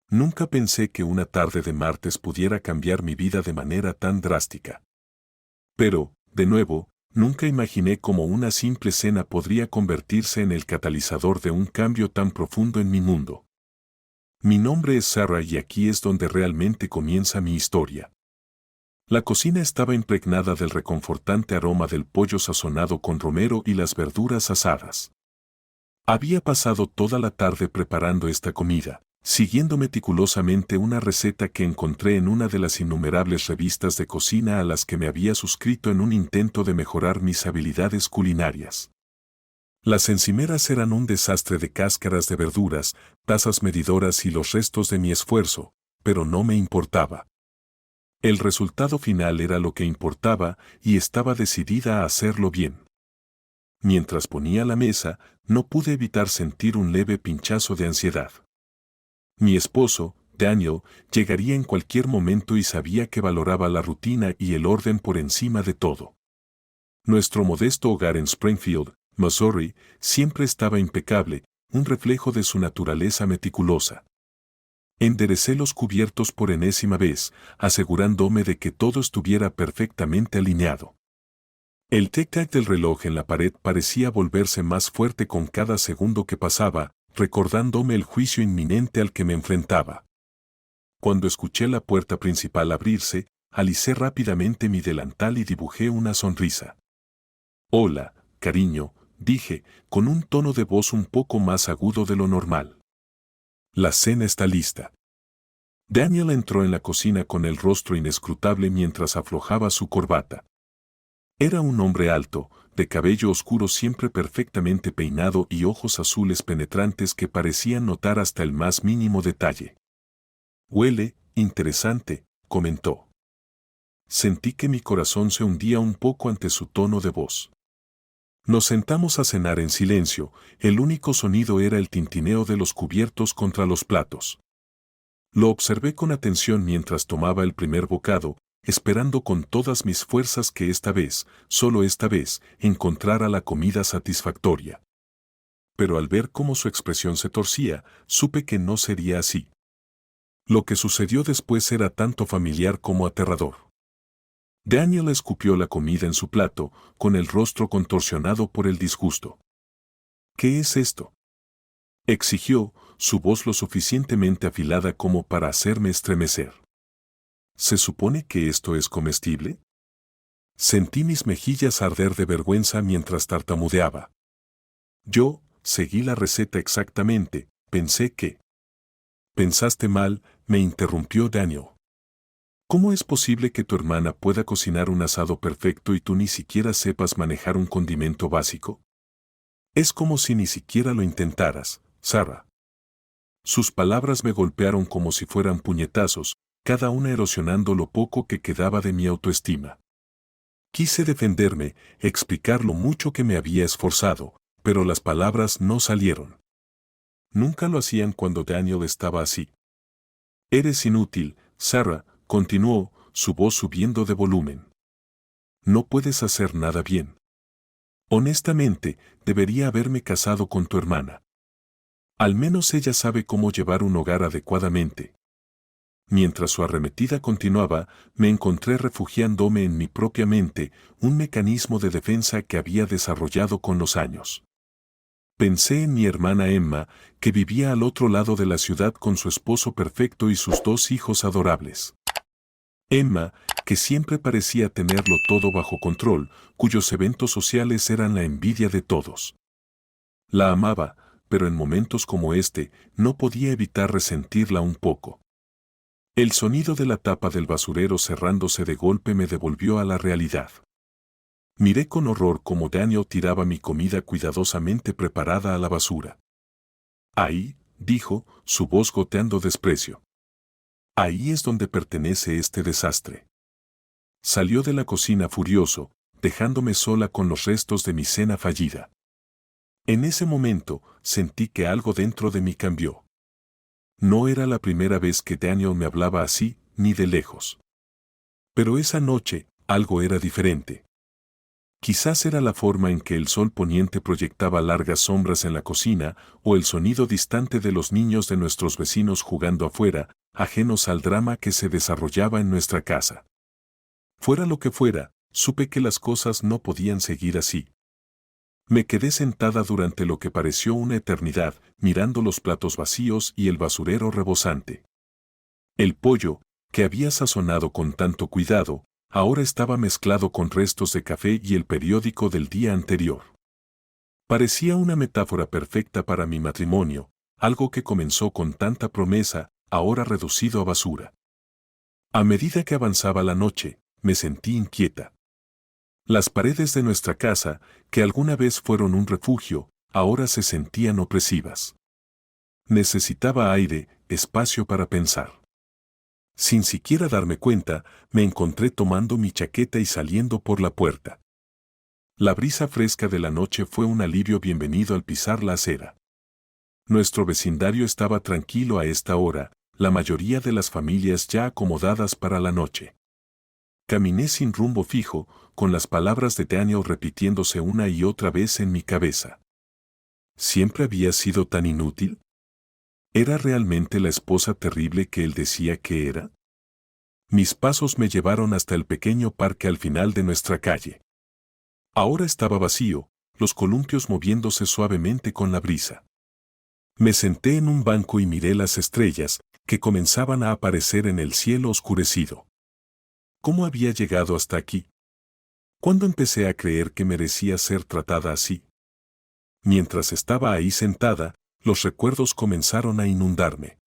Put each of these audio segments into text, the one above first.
Nunca pensé que una tarde de martes pudiera cambiar mi vida de manera tan drástica. Pero, de nuevo, nunca imaginé cómo una simple cena podría convertirse en el catalizador de un cambio tan profundo en mi mundo. Mi nombre es Sarah y aquí es donde realmente comienza mi historia. La cocina estaba impregnada del reconfortante aroma del pollo sazonado con romero y las verduras asadas. Había pasado toda la tarde preparando esta comida, siguiendo meticulosamente una receta que encontré en una de las innumerables revistas de cocina a las que me había suscrito en un intento de mejorar mis habilidades culinarias. Las encimeras eran un desastre de cáscaras de verduras, tazas medidoras y los restos de mi esfuerzo, pero no me importaba. El resultado final era lo que importaba y estaba decidida a hacerlo bien. Mientras ponía la mesa, no pude evitar sentir un leve pinchazo de ansiedad. Mi esposo, Daniel, llegaría en cualquier momento y sabía que valoraba la rutina y el orden por encima de todo. Nuestro modesto hogar en Springfield, Missouri, siempre estaba impecable, un reflejo de su naturaleza meticulosa. Enderecé los cubiertos por enésima vez, asegurándome de que todo estuviera perfectamente alineado. El tic-tac del reloj en la pared parecía volverse más fuerte con cada segundo que pasaba, recordándome el juicio inminente al que me enfrentaba. Cuando escuché la puerta principal abrirse, alicé rápidamente mi delantal y dibujé una sonrisa. «Hola, cariño», dije, con un tono de voz un poco más agudo de lo normal. «La cena está lista». Daniel entró en la cocina con el rostro inescrutable mientras aflojaba su corbata. Era un hombre alto, de cabello oscuro siempre perfectamente peinado y ojos azules penetrantes que parecían notar hasta el más mínimo detalle. «Huele, interesante», comentó. Sentí que mi corazón se hundía un poco ante su tono de voz. Nos sentamos a cenar en silencio, el único sonido era el tintineo de los cubiertos contra los platos. Lo observé con atención mientras tomaba el primer bocado, esperando con todas mis fuerzas que esta vez, solo esta vez, encontrara la comida satisfactoria. Pero al ver cómo su expresión se torcía, supe que no sería así. Lo que sucedió después era tanto familiar como aterrador. Daniel escupió la comida en su plato, con el rostro contorsionado por el disgusto. «¿Qué es esto?», exigió, su voz lo suficientemente afilada como para hacerme estremecer. «¿Se supone que esto es comestible?». Sentí mis mejillas arder de vergüenza mientras tartamudeaba. «Yo, seguí la receta exactamente, pensé que». «Pensaste mal», me interrumpió Daniel. «¿Cómo es posible que tu hermana pueda cocinar un asado perfecto y tú ni siquiera sepas manejar un condimento básico? Es como si ni siquiera lo intentaras, Sarah». Sus palabras me golpearon como si fueran puñetazos, cada una erosionando lo poco que quedaba de mi autoestima. Quise defenderme, explicar lo mucho que me había esforzado, pero las palabras no salieron. Nunca lo hacían cuando Daniel estaba así. «Eres inútil, Sarah», continuó, su voz subiendo de volumen. «No puedes hacer nada bien. Honestamente, debería haberme casado con tu hermana. Al menos ella sabe cómo llevar un hogar adecuadamente». Mientras su arremetida continuaba, me encontré refugiándome en mi propia mente, un mecanismo de defensa que había desarrollado con los años. Pensé en mi hermana Emma, que vivía al otro lado de la ciudad con su esposo perfecto y sus 2 hijos adorables. Emma, que siempre parecía tenerlo todo bajo control, cuyos eventos sociales eran la envidia de todos. La amaba, pero en momentos como este, no podía evitar resentirla un poco. El sonido de la tapa del basurero cerrándose de golpe me devolvió a la realidad. Miré con horror cómo Daniel tiraba mi comida cuidadosamente preparada a la basura. «Ahí», dijo, su voz goteando desprecio. «Ahí es donde pertenece este desastre». Salió de la cocina furioso, dejándome sola con los restos de mi cena fallida. En ese momento, sentí que algo dentro de mí cambió. No era la primera vez que Daniel me hablaba así, ni de lejos. Pero esa noche, algo era diferente. Quizás era la forma en que el sol poniente proyectaba largas sombras en la cocina, o el sonido distante de los niños de nuestros vecinos jugando afuera, ajenos al drama que se desarrollaba en nuestra casa. Fuera lo que fuera, supe que las cosas no podían seguir así. Me quedé sentada durante lo que pareció una eternidad, mirando los platos vacíos y el basurero rebosante. El pollo, que había sazonado con tanto cuidado, ahora estaba mezclado con restos de café y el periódico del día anterior. Parecía una metáfora perfecta para mi matrimonio, algo que comenzó con tanta promesa, ahora reducido a basura. A medida que avanzaba la noche, me sentí inquieta. Las paredes de nuestra casa, que alguna vez fueron un refugio, ahora se sentían opresivas. Necesitaba aire, espacio para pensar. Sin siquiera darme cuenta, me encontré tomando mi chaqueta y saliendo por la puerta. La brisa fresca de la noche fue un alivio bienvenido al pisar la acera. Nuestro vecindario estaba tranquilo a esta hora, la mayoría de las familias ya acomodadas para la noche. Caminé sin rumbo fijo, con las palabras de Daniel repitiéndose una y otra vez en mi cabeza. ¿Siempre había sido tan inútil? ¿Era realmente la esposa terrible que él decía que era? Mis pasos me llevaron hasta el pequeño parque al final de nuestra calle. Ahora estaba vacío, los columpios moviéndose suavemente con la brisa. Me senté en un banco y miré las estrellas, que comenzaban a aparecer en el cielo oscurecido. ¿Cómo había llegado hasta aquí? ¿Cuándo empecé a creer que merecía ser tratada así? Mientras estaba ahí sentada, los recuerdos comenzaron a inundarme.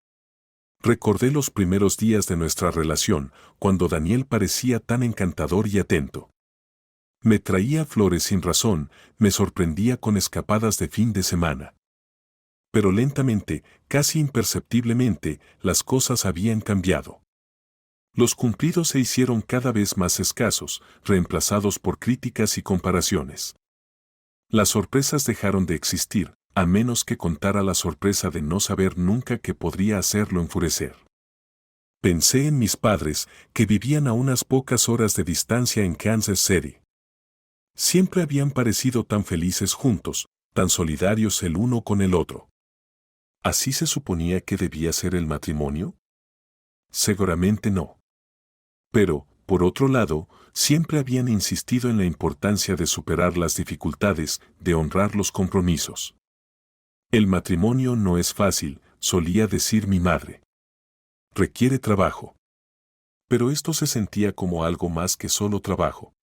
Recordé los primeros días de nuestra relación, cuando Daniel parecía tan encantador y atento. Me traía flores sin razón, me sorprendía con escapadas de fin de semana. Pero lentamente, casi imperceptiblemente, las cosas habían cambiado. Los cumplidos se hicieron cada vez más escasos, reemplazados por críticas y comparaciones. Las sorpresas dejaron de existir, a menos que contara la sorpresa de no saber nunca que podría hacerlo enfurecer. Pensé en mis padres, que vivían a unas pocas horas de distancia en Kansas City. Siempre habían parecido tan felices juntos, tan solidarios el uno con el otro. ¿Así se suponía que debía ser el matrimonio? Seguramente no. Pero, por otro lado, siempre habían insistido en la importancia de superar las dificultades, de honrar los compromisos. El matrimonio no es fácil, solía decir mi madre. Requiere trabajo. Pero esto se sentía como algo más que solo trabajo.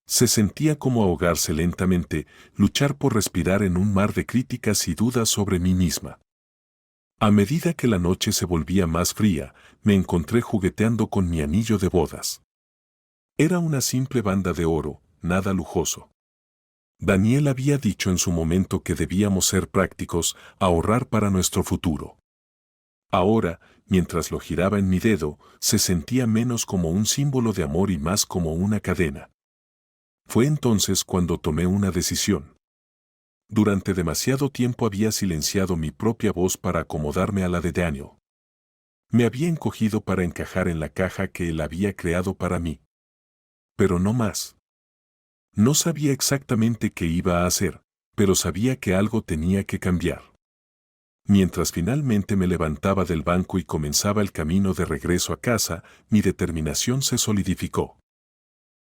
Se sentía como ahogarse lentamente, luchar por respirar en un mar de críticas y dudas sobre mí misma. A medida que la noche se volvía más fría, me encontré jugueteando con mi anillo de bodas. Era una simple banda de oro, nada lujoso. Daniel había dicho en su momento que debíamos ser prácticos, ahorrar para nuestro futuro. Ahora, mientras lo giraba en mi dedo, se sentía menos como un símbolo de amor y más como una cadena. Fue entonces cuando tomé una decisión. Durante demasiado tiempo había silenciado mi propia voz para acomodarme a la de Daniel. Me había encogido para encajar en la caja que él había creado para mí. Pero no más. No sabía exactamente qué iba a hacer, pero sabía que algo tenía que cambiar. Mientras finalmente me levantaba del banco y comenzaba el camino de regreso a casa, mi determinación se solidificó.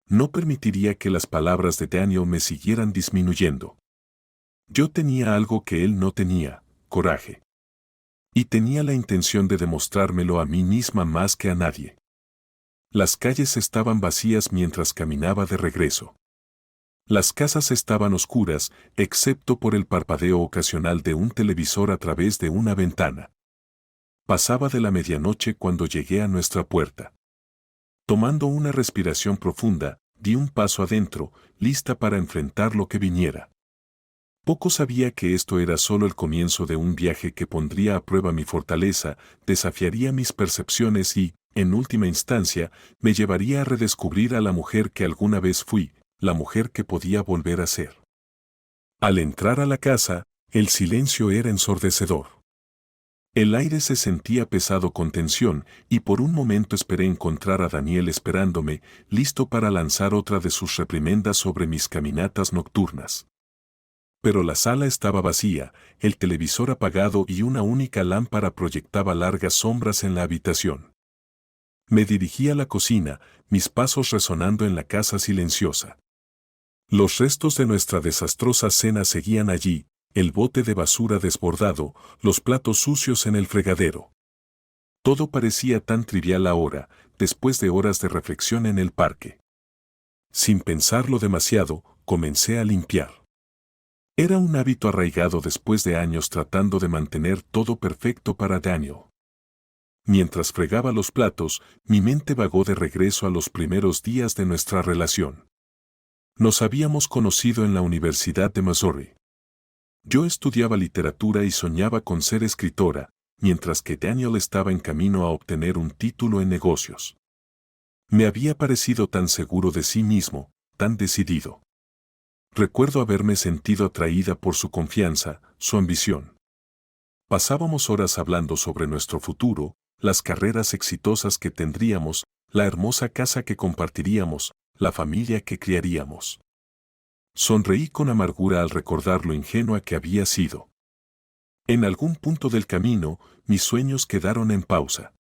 No permitiría que las palabras de Daniel me siguieran disminuyendo. Yo tenía algo que él no tenía, coraje. Y tenía la intención de demostrármelo a mí misma más que a nadie. Las calles estaban vacías mientras caminaba de regreso. Las casas estaban oscuras, excepto por el parpadeo ocasional de un televisor a través de una ventana. Pasaba de la medianoche cuando llegué a nuestra puerta. Tomando una respiración profunda, di un paso adentro, lista para enfrentar lo que viniera. Poco sabía que esto era solo el comienzo de un viaje que pondría a prueba mi fortaleza, desafiaría mis percepciones y, en última instancia, me llevaría a redescubrir a la mujer que alguna vez fui, la mujer que podía volver a ser. Al entrar a la casa, el silencio era ensordecedor. El aire se sentía pesado con tensión, y por un momento esperé encontrar a Daniel esperándome, listo para lanzar otra de sus reprimendas sobre mis caminatas nocturnas. Pero la sala estaba vacía, el televisor apagado y una única lámpara proyectaba largas sombras en la habitación. Me dirigí a la cocina, mis pasos resonando en la casa silenciosa. Los restos de nuestra desastrosa cena seguían allí, el bote de basura desbordado, los platos sucios en el fregadero. Todo parecía tan trivial ahora, después de horas de reflexión en el parque. Sin pensarlo demasiado, comencé a limpiar. Era un hábito arraigado después de años tratando de mantener todo perfecto para Daniel. Mientras fregaba los platos, mi mente vagó de regreso a los primeros días de nuestra relación. Nos habíamos conocido en la Universidad de Missouri. Yo estudiaba literatura y soñaba con ser escritora, mientras que Daniel estaba en camino a obtener un título en negocios. Me había parecido tan seguro de sí mismo, tan decidido. Recuerdo haberme sentido atraída por su confianza, su ambición. Pasábamos horas hablando sobre nuestro futuro, las carreras exitosas que tendríamos, la hermosa casa que compartiríamos, la familia que criaríamos. Sonreí con amargura al recordar lo ingenua que había sido. En algún punto del camino, mis sueños quedaron en pausa.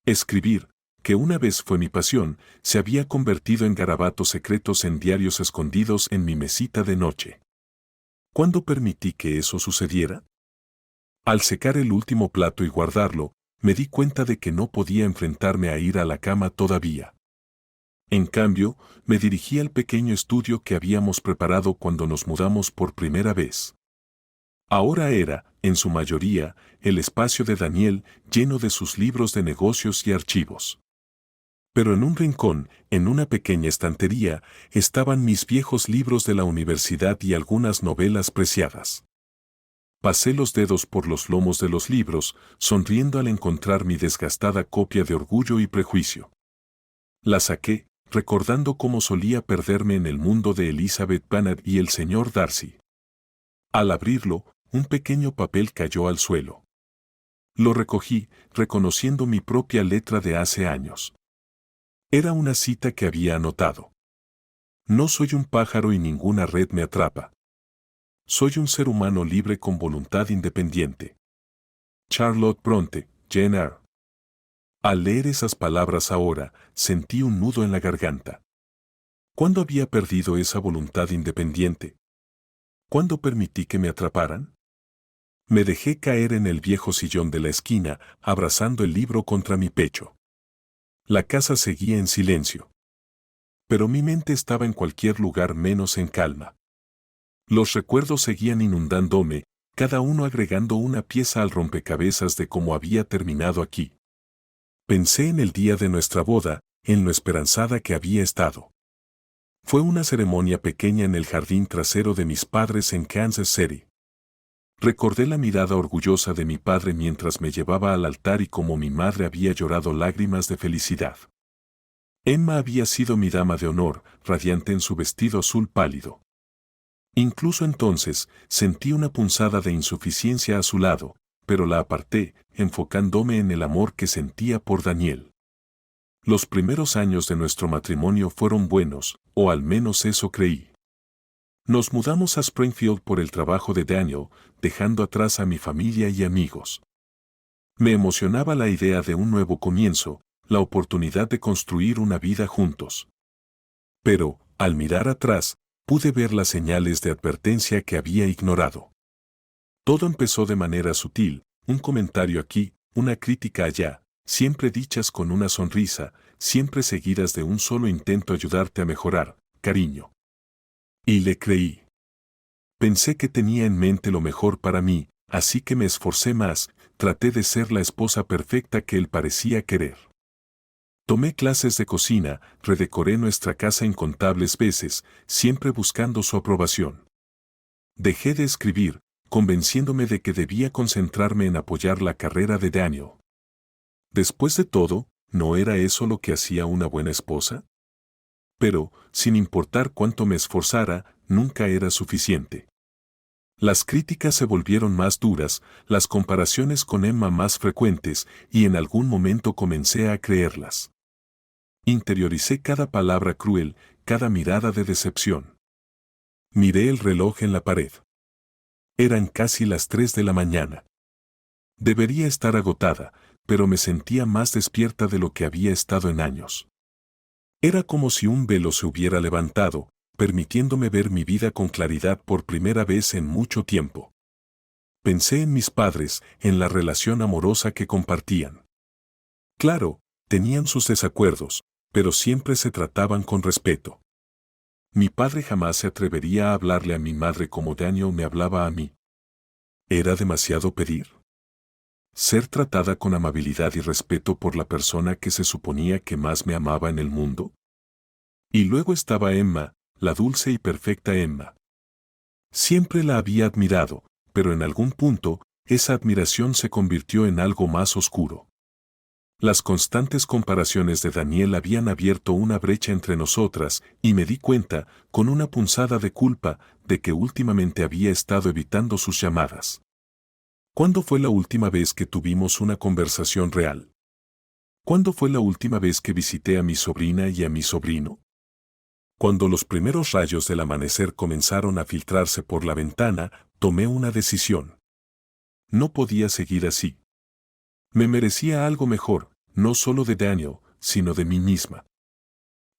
Escribir, que una vez fue mi pasión, se había convertido en garabatos secretos en diarios escondidos en mi mesita de noche. ¿Cuándo permití que eso sucediera? Al secar el último plato y guardarlo, me di cuenta de que no podía enfrentarme a ir a la cama todavía. En cambio, me dirigí al pequeño estudio que habíamos preparado cuando nos mudamos por primera vez. Ahora era, en su mayoría, el espacio de Daniel lleno de sus libros de negocios y archivos. Pero en un rincón, en una pequeña estantería, estaban mis viejos libros de la universidad y algunas novelas preciadas. Pasé los dedos por los lomos de los libros, sonriendo al encontrar mi desgastada copia de Orgullo y Prejuicio. La saqué, recordando cómo solía perderme en el mundo de Elizabeth Bennet y el señor Darcy. Al abrirlo, un pequeño papel cayó al suelo. Lo recogí, reconociendo mi propia letra de hace años. Era una cita que había anotado. No soy un pájaro y ninguna red me atrapa. Soy un ser humano libre con voluntad independiente. Charlotte Bronte, Jane Eyre. Al leer esas palabras ahora, sentí un nudo en la garganta. ¿Cuándo había perdido esa voluntad independiente? ¿Cuándo permití que me atraparan? Me dejé caer en el viejo sillón de la esquina, abrazando el libro contra mi pecho. La casa seguía en silencio. Pero mi mente estaba en cualquier lugar menos en calma. Los recuerdos seguían inundándome, cada uno agregando una pieza al rompecabezas de cómo había terminado aquí. Pensé en el día de nuestra boda, en lo esperanzada que había estado. Fue una ceremonia pequeña en el jardín trasero de mis padres en Kansas City. Recordé la mirada orgullosa de mi padre mientras me llevaba al altar y cómo mi madre había llorado lágrimas de felicidad. Emma había sido mi dama de honor, radiante en su vestido azul pálido. Incluso entonces, sentí una punzada de insuficiencia a su lado, pero la aparté, enfocándome en el amor que sentía por Daniel. Los primeros años de nuestro matrimonio fueron buenos, o al menos eso creí. Nos mudamos a Springfield por el trabajo de Daniel, dejando atrás a mi familia y amigos. Me emocionaba la idea de un nuevo comienzo, la oportunidad de construir una vida juntos. Pero, al mirar atrás, pude ver las señales de advertencia que había ignorado. Todo empezó de manera sutil, un comentario aquí, una crítica allá, siempre dichas con una sonrisa, siempre seguidas de un solo intento ayudarte a mejorar, cariño. Y le creí. Pensé que tenía en mente lo mejor para mí, así que me esforcé más, traté de ser la esposa perfecta que él parecía querer. Tomé clases de cocina, redecoré nuestra casa incontables veces, siempre buscando su aprobación. Dejé de escribir, convenciéndome de que debía concentrarme en apoyar la carrera de Daniel. Después de todo, ¿no era eso lo que hacía una buena esposa? Pero, sin importar cuánto me esforzara, nunca era suficiente. Las críticas se volvieron más duras, las comparaciones con Emma más frecuentes, y en algún momento comencé a creerlas. Interioricé cada palabra cruel, cada mirada de decepción. Miré el reloj en la pared. Eran casi las 3 de la mañana. Debería estar agotada, pero me sentía más despierta de lo que había estado en años. Era como si un velo se hubiera levantado, permitiéndome ver mi vida con claridad por primera vez en mucho tiempo. Pensé en mis padres, en la relación amorosa que compartían. Claro, tenían sus desacuerdos, pero siempre se trataban con respeto. Mi padre jamás se atrevería a hablarle a mi madre como Daniel me hablaba a mí. ¿Era demasiado pedir? ¿Ser tratada con amabilidad y respeto por la persona que se suponía que más me amaba en el mundo? Y luego estaba Emma, la dulce y perfecta Emma. Siempre la había admirado, pero en algún punto, esa admiración se convirtió en algo más oscuro. Las constantes comparaciones de Daniel habían abierto una brecha entre nosotras, y me di cuenta, con una punzada de culpa, de que últimamente había estado evitando sus llamadas. ¿Cuándo fue la última vez que tuvimos una conversación real? ¿Cuándo fue la última vez que visité a mi sobrina y a mi sobrino? Cuando los primeros rayos del amanecer comenzaron a filtrarse por la ventana, tomé una decisión. No podía seguir así. Me merecía algo mejor, no solo de Daniel, sino de mí misma.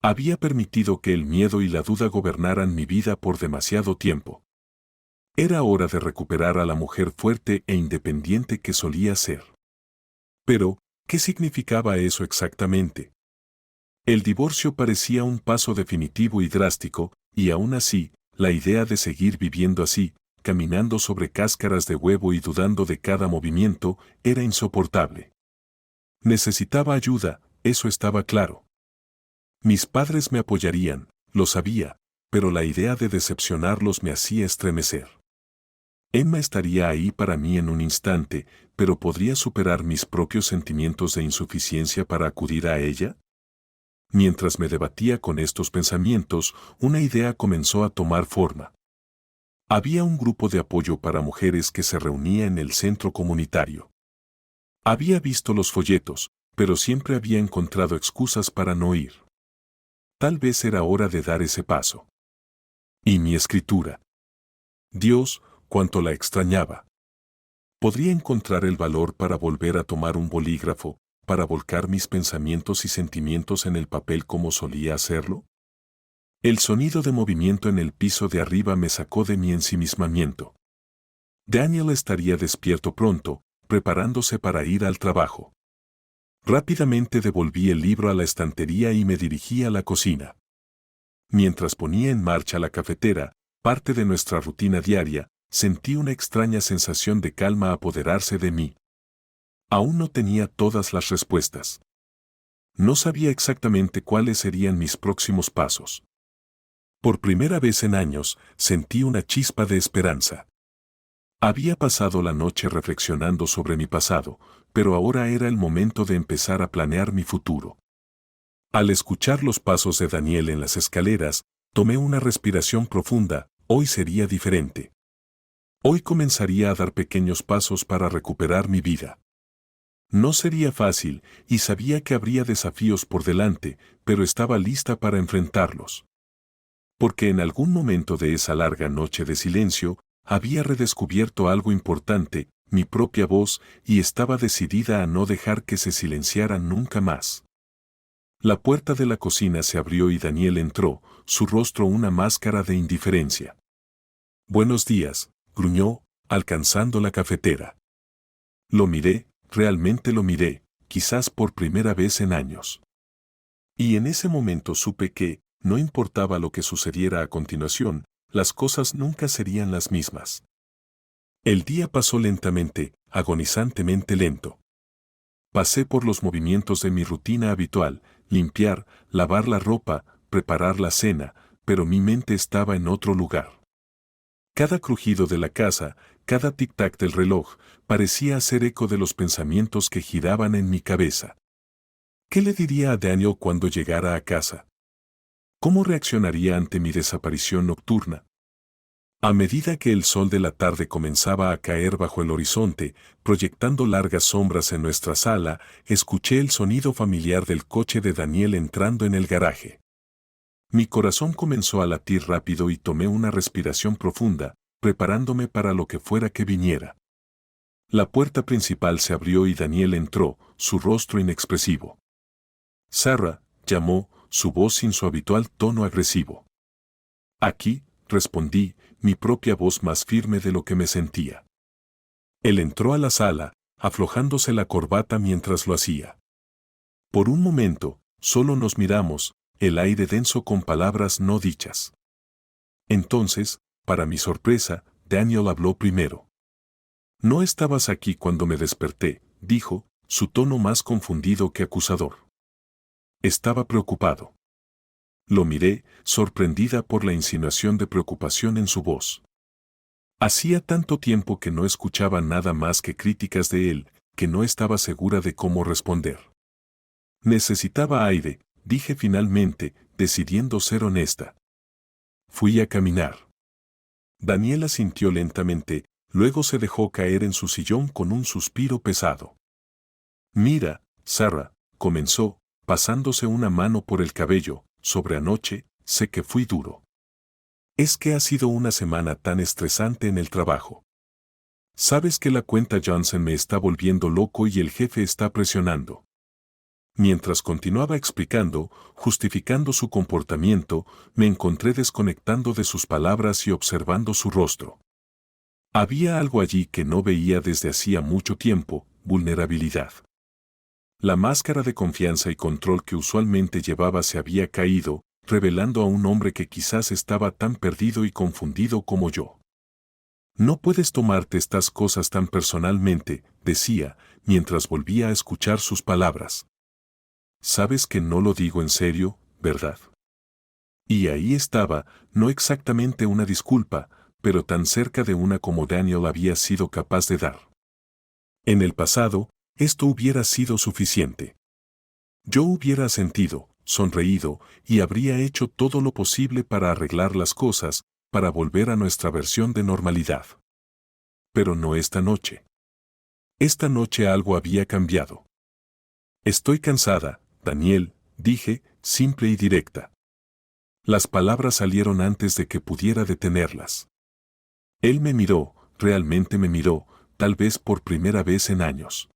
Había permitido que el miedo y la duda gobernaran mi vida por demasiado tiempo. Era hora de recuperar a la mujer fuerte e independiente que solía ser. Pero, ¿qué significaba eso exactamente? El divorcio parecía un paso definitivo y drástico, y aún así, la idea de seguir viviendo así, caminando sobre cáscaras de huevo y dudando de cada movimiento, era insoportable. Necesitaba ayuda, eso estaba claro. Mis padres me apoyarían, lo sabía, pero la idea de decepcionarlos me hacía estremecer. Emma estaría ahí para mí en un instante, pero ¿podría superar mis propios sentimientos de insuficiencia para acudir a ella? Mientras me debatía con estos pensamientos, una idea comenzó a tomar forma. Había un grupo de apoyo para mujeres que se reunía en el centro comunitario. Había visto los folletos, pero siempre había encontrado excusas para no ir. Tal vez era hora de dar ese paso. ¿Y mi escritura? Dios, cuánto la extrañaba. ¿Podría encontrar el valor para volver a tomar un bolígrafo, para volcar mis pensamientos y sentimientos en el papel como solía hacerlo? El sonido de movimiento en el piso de arriba me sacó de mi ensimismamiento. Daniel estaría despierto pronto, preparándose para ir al trabajo. Rápidamente devolví el libro a la estantería y me dirigí a la cocina. Mientras ponía en marcha la cafetera, parte de nuestra rutina diaria, sentí una extraña sensación de calma apoderarse de mí. Aún no tenía todas las respuestas. No sabía exactamente cuáles serían mis próximos pasos. Por primera vez en años, sentí una chispa de esperanza. Había pasado la noche reflexionando sobre mi pasado, pero ahora era el momento de empezar a planear mi futuro. Al escuchar los pasos de Daniel en las escaleras, tomé una respiración profunda. Hoy sería diferente. Hoy comenzaría a dar pequeños pasos para recuperar mi vida. No sería fácil, y sabía que habría desafíos por delante, pero estaba lista para enfrentarlos. Porque en algún momento de esa larga noche de silencio, había redescubierto algo importante, mi propia voz, y estaba decidida a no dejar que se silenciara nunca más. La puerta de la cocina se abrió y Daniel entró, su rostro una máscara de indiferencia. «Buenos días», gruñó, alcanzando la cafetera. Lo miré, realmente lo miré, quizás por primera vez en años. Y en ese momento supe que, no importaba lo que sucediera a continuación, las cosas nunca serían las mismas. El día pasó lentamente, agonizantemente lento. Pasé por los movimientos de mi rutina habitual, limpiar, lavar la ropa, preparar la cena, pero mi mente estaba en otro lugar. Cada crujido de la casa, cada tic-tac del reloj, parecía hacer eco de los pensamientos que giraban en mi cabeza. ¿Qué le diría a Daniel cuando llegara a casa? ¿Cómo reaccionaría ante mi desaparición nocturna? A medida que el sol de la tarde comenzaba a caer bajo el horizonte, proyectando largas sombras en nuestra sala, escuché el sonido familiar del coche de Daniel entrando en el garaje. Mi corazón comenzó a latir rápido y tomé una respiración profunda, preparándome para lo que fuera que viniera. La puerta principal se abrió y Daniel entró, su rostro inexpresivo. Sarah, llamó, su voz sin su habitual tono agresivo. Aquí, respondí, mi propia voz más firme de lo que me sentía. Él entró a la sala, aflojándose la corbata mientras lo hacía. Por un momento, solo nos miramos, el aire denso con palabras no dichas. Entonces, para mi sorpresa, Daniel habló primero. No estabas aquí cuando me desperté, dijo, su tono más confundido que acusador. Estaba preocupado. Lo miré, sorprendida por la insinuación de preocupación en su voz. Hacía tanto tiempo que no escuchaba nada más que críticas de él, que no estaba segura de cómo responder. Necesitaba aire, dije finalmente, decidiendo ser honesta. Fui a caminar. Daniela sintió lentamente, luego se dejó caer en su sillón con un suspiro pesado. Mira, Sarah, comenzó, pasándose una mano por el cabello, sobre anoche, sé que fui duro. Es que ha sido una semana tan estresante en el trabajo. Sabes que la cuenta Johnson me está volviendo loco y el jefe está presionando. Mientras continuaba explicando, justificando su comportamiento, me encontré desconectando de sus palabras y observando su rostro. Había algo allí que no veía desde hacía mucho tiempo, vulnerabilidad. La máscara de confianza y control que usualmente llevaba se había caído, revelando a un hombre que quizás estaba tan perdido y confundido como yo. No puedes tomarte estas cosas tan personalmente, decía, mientras volvía a escuchar sus palabras. Sabes que no lo digo en serio, ¿verdad? Y ahí estaba, no exactamente una disculpa, pero tan cerca de una como Daniel había sido capaz de dar. En el pasado, esto hubiera sido suficiente. Yo hubiera sentido, sonreído, y habría hecho todo lo posible para arreglar las cosas, para volver a nuestra versión de normalidad. Pero no esta noche. Esta noche algo había cambiado. Estoy cansada, Daniel, dije, simple y directa. Las palabras salieron antes de que pudiera detenerlas. Él me miró, realmente me miró, tal vez por primera vez en años.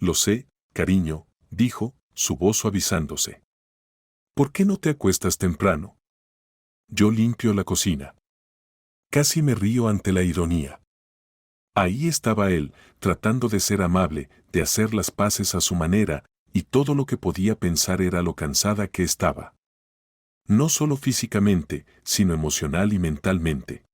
Lo sé, cariño, dijo, su voz suavizándose. ¿Por qué no te acuestas temprano? Yo limpio la cocina. Casi me río ante la ironía. Ahí estaba él, tratando de ser amable, de hacer las paces a su manera, y todo lo que podía pensar era lo cansada que estaba. No solo físicamente, sino emocional y mentalmente.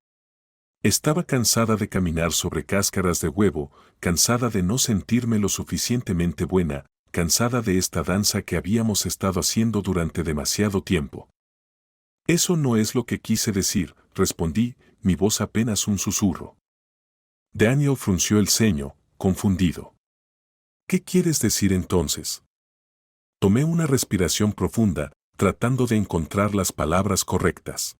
Estaba cansada de caminar sobre cáscaras de huevo, cansada de no sentirme lo suficientemente buena, cansada de esta danza que habíamos estado haciendo durante demasiado tiempo. Eso no es lo que quise decir, respondí, mi voz apenas un susurro. Daniel frunció el ceño, confundido. ¿Qué quieres decir entonces? Tomé una respiración profunda, tratando de encontrar las palabras correctas.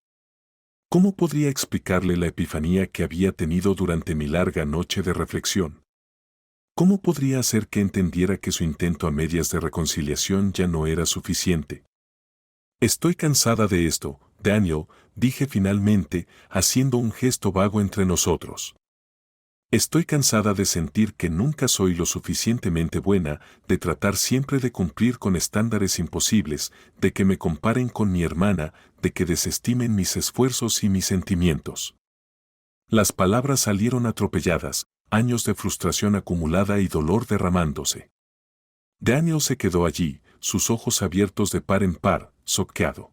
¿Cómo podría explicarle la epifanía que había tenido durante mi larga noche de reflexión? ¿Cómo podría hacer que entendiera que su intento a medias de reconciliación ya no era suficiente? Estoy cansada de esto, Daniel, dije finalmente, haciendo un gesto vago entre nosotros. Estoy cansada de sentir que nunca soy lo suficientemente buena, de tratar siempre de cumplir con estándares imposibles, de que me comparen con mi hermana, de que desestimen mis esfuerzos y mis sentimientos. Las palabras salieron atropelladas, años de frustración acumulada y dolor derramándose. Daniel se quedó allí, sus ojos abiertos de par en par, choqueado.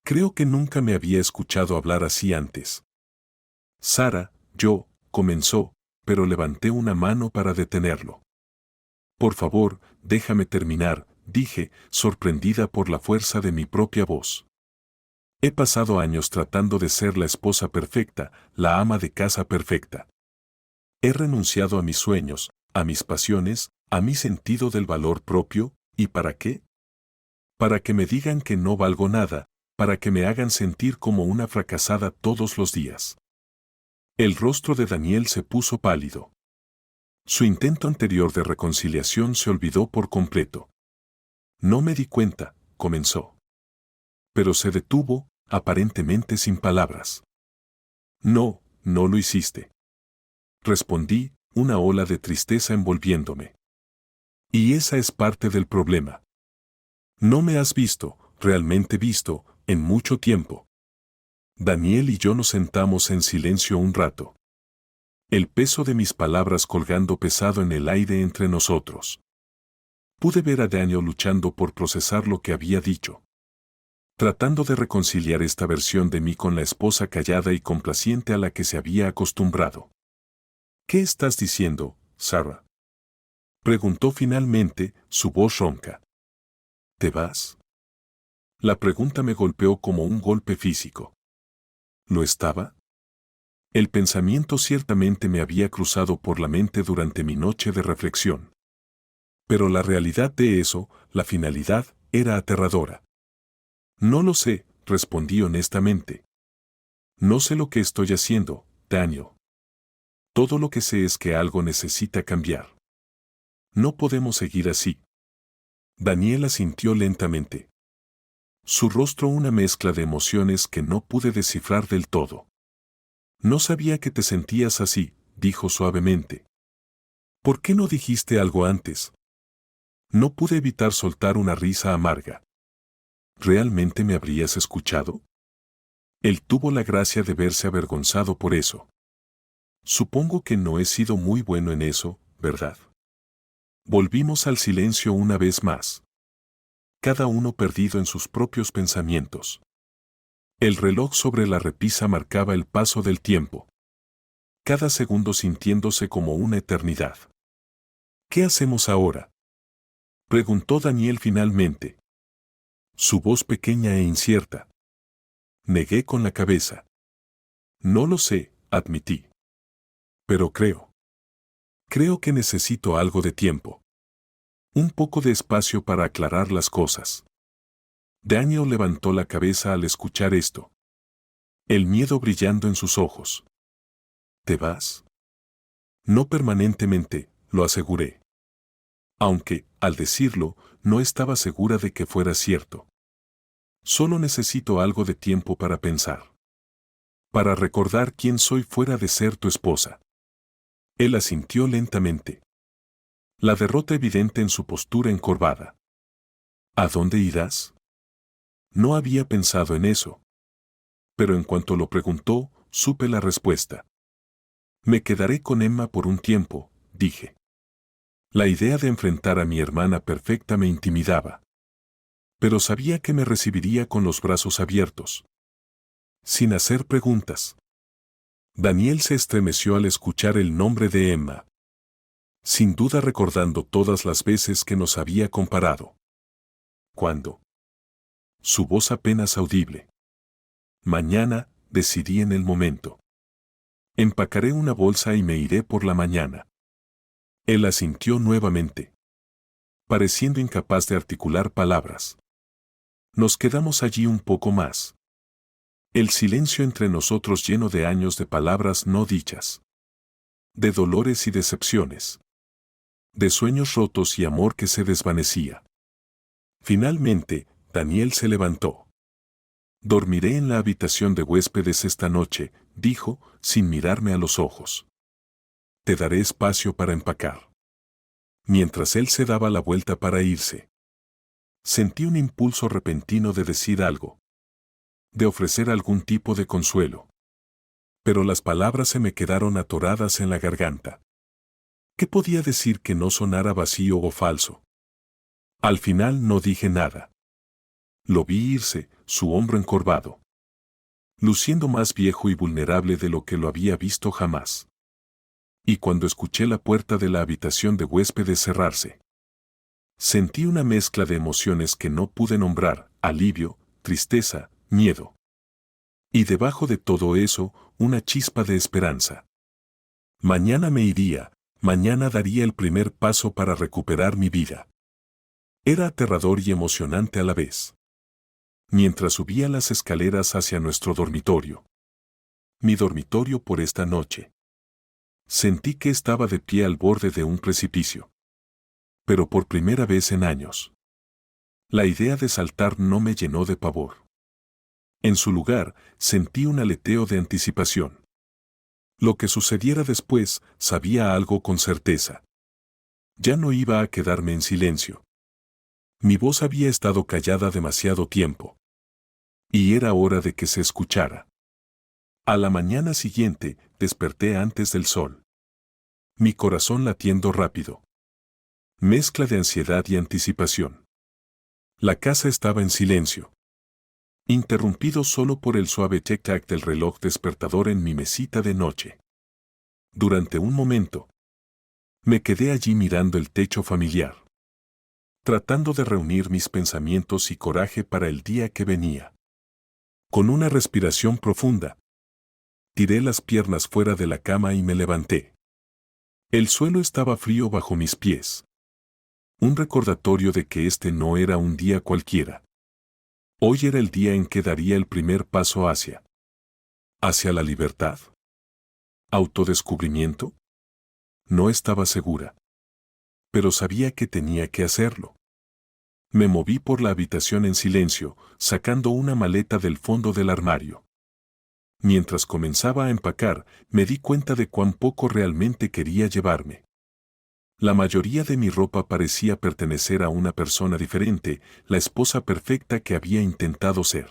Creo que nunca me había escuchado hablar así antes. Sarah, comenzó, pero levanté una mano para detenerlo. Por favor, déjame terminar, dije, sorprendida por la fuerza de mi propia voz. He pasado años tratando de ser la esposa perfecta, la ama de casa perfecta. He renunciado a mis sueños, a mis pasiones, a mi sentido del valor propio, ¿y para qué? Para que me digan que no valgo nada, para que me hagan sentir como una fracasada todos los días. El rostro de Daniel se puso pálido. Su intento anterior de reconciliación se olvidó por completo. No me di cuenta, comenzó. Pero se detuvo, aparentemente sin palabras. No, no lo hiciste. Respondí, una ola de tristeza envolviéndome. Y esa es parte del problema. No me has visto, realmente visto, en mucho tiempo. Daniel y yo nos sentamos en silencio un rato. El peso de mis palabras colgando pesado en el aire entre nosotros. Pude ver a Daniel luchando por procesar lo que había dicho. Tratando de reconciliar esta versión de mí con la esposa callada y complaciente a la que se había acostumbrado. ¿Qué estás diciendo, Sarah? Preguntó finalmente, su voz ronca. ¿Te vas? La pregunta me golpeó como un golpe físico. ¿Lo estaba? El pensamiento ciertamente me había cruzado por la mente durante mi noche de reflexión. Pero la realidad de eso, la finalidad, era aterradora. No lo sé, respondí honestamente. No sé lo que estoy haciendo, Daniel. Todo lo que sé es que algo necesita cambiar. No podemos seguir así. Daniel asintió lentamente. Su rostro una mezcla de emociones que no pude descifrar del todo. No sabía que te sentías así, dijo suavemente. ¿Por qué no dijiste algo antes? No pude evitar soltar una risa amarga. ¿Realmente me habrías escuchado? Él tuvo la gracia de verse avergonzado por eso. Supongo que no he sido muy bueno en eso, ¿verdad? Volvimos al silencio una vez más. Cada uno perdido en sus propios pensamientos. El reloj sobre la repisa marcaba el paso del tiempo. Cada segundo sintiéndose como una eternidad. ¿Qué hacemos ahora? Preguntó Daniel finalmente. Su voz pequeña e incierta. Negué con la cabeza. No lo sé, admití. Pero creo que necesito algo de tiempo. Un poco de espacio para aclarar las cosas. Daniel levantó la cabeza al escuchar esto. El miedo brillando en sus ojos. ¿Te vas? No permanentemente, lo aseguré. Aunque, al decirlo, no estaba segura de que fuera cierto. Solo necesito algo de tiempo para pensar. Para recordar quién soy fuera de ser tu esposa. Él asintió lentamente. La derrota evidente en su postura encorvada. ¿A dónde irás? No había pensado en eso. Pero en cuanto lo preguntó, supe la respuesta. Me quedaré con Emma por un tiempo, dije. La idea de enfrentar a mi hermana perfecta me intimidaba. Pero sabía que me recibiría con los brazos abiertos. Sin hacer preguntas. Daniel se estremeció al escuchar el nombre de Emma. Sin duda recordando todas las veces que nos había comparado. ¿Cuándo? Su voz apenas audible. Mañana, decidí en el momento. Empacaré una bolsa y me iré por la mañana. Él asintió nuevamente. Pareciendo incapaz de articular palabras. Nos quedamos allí un poco más. El silencio entre nosotros lleno de años de palabras no dichas. De dolores y decepciones. De sueños rotos y amor que se desvanecía. Finalmente, Daniel se levantó. Dormiré en la habitación de huéspedes esta noche, dijo, sin mirarme a los ojos. Te daré espacio para empacar. Mientras él se daba la vuelta para irse. Sentí un impulso repentino de decir algo. De ofrecer algún tipo de consuelo. Pero las palabras se me quedaron atoradas en la garganta. ¿Qué podía decir que no sonara vacío o falso? Al final no dije nada. Lo vi irse, su hombro encorvado. Luciendo más viejo y vulnerable de lo que lo había visto jamás. Y cuando escuché la puerta de la habitación de huéspedes cerrarse, sentí una mezcla de emociones que no pude nombrar, alivio, tristeza, miedo. Y debajo de todo eso, una chispa de esperanza. Mañana me iría, mañana daría el primer paso para recuperar mi vida. Era aterrador y emocionante a la vez. mientras subía las escaleras hacia nuestro dormitorio. Mi dormitorio por esta noche. Sentí que estaba de pie al borde de un precipicio. Pero por primera vez en años. La idea de saltar no me llenó de pavor. En su lugar, sentí un aleteo de anticipación. Lo que sucediera después, sabía algo con certeza. Ya no iba a quedarme en silencio. Mi voz había estado callada demasiado tiempo. Y era hora de que se escuchara. A la mañana siguiente, desperté antes del sol. Mi corazón latiendo rápido. Mezcla de ansiedad y anticipación. La casa estaba en silencio. Interrumpido solo por el suave tic-tac del reloj despertador en mi mesita de noche. Durante un momento, me quedé allí mirando el techo familiar, tratando de reunir mis pensamientos y coraje para el día que venía. Con una respiración profunda, tiré las piernas fuera de la cama y me levanté. El suelo estaba frío bajo mis pies. Un recordatorio de que este no era un día cualquiera. Hoy era el día en que daría el primer paso hacia la libertad. ¿Autodescubrimiento? No estaba segura. Pero sabía que tenía que hacerlo. Me moví por la habitación en silencio, sacando una maleta del fondo del armario. Mientras comenzaba a empacar, me di cuenta de cuán poco realmente quería llevarme. La mayoría de mi ropa parecía pertenecer a una persona diferente, la esposa perfecta que había intentado ser.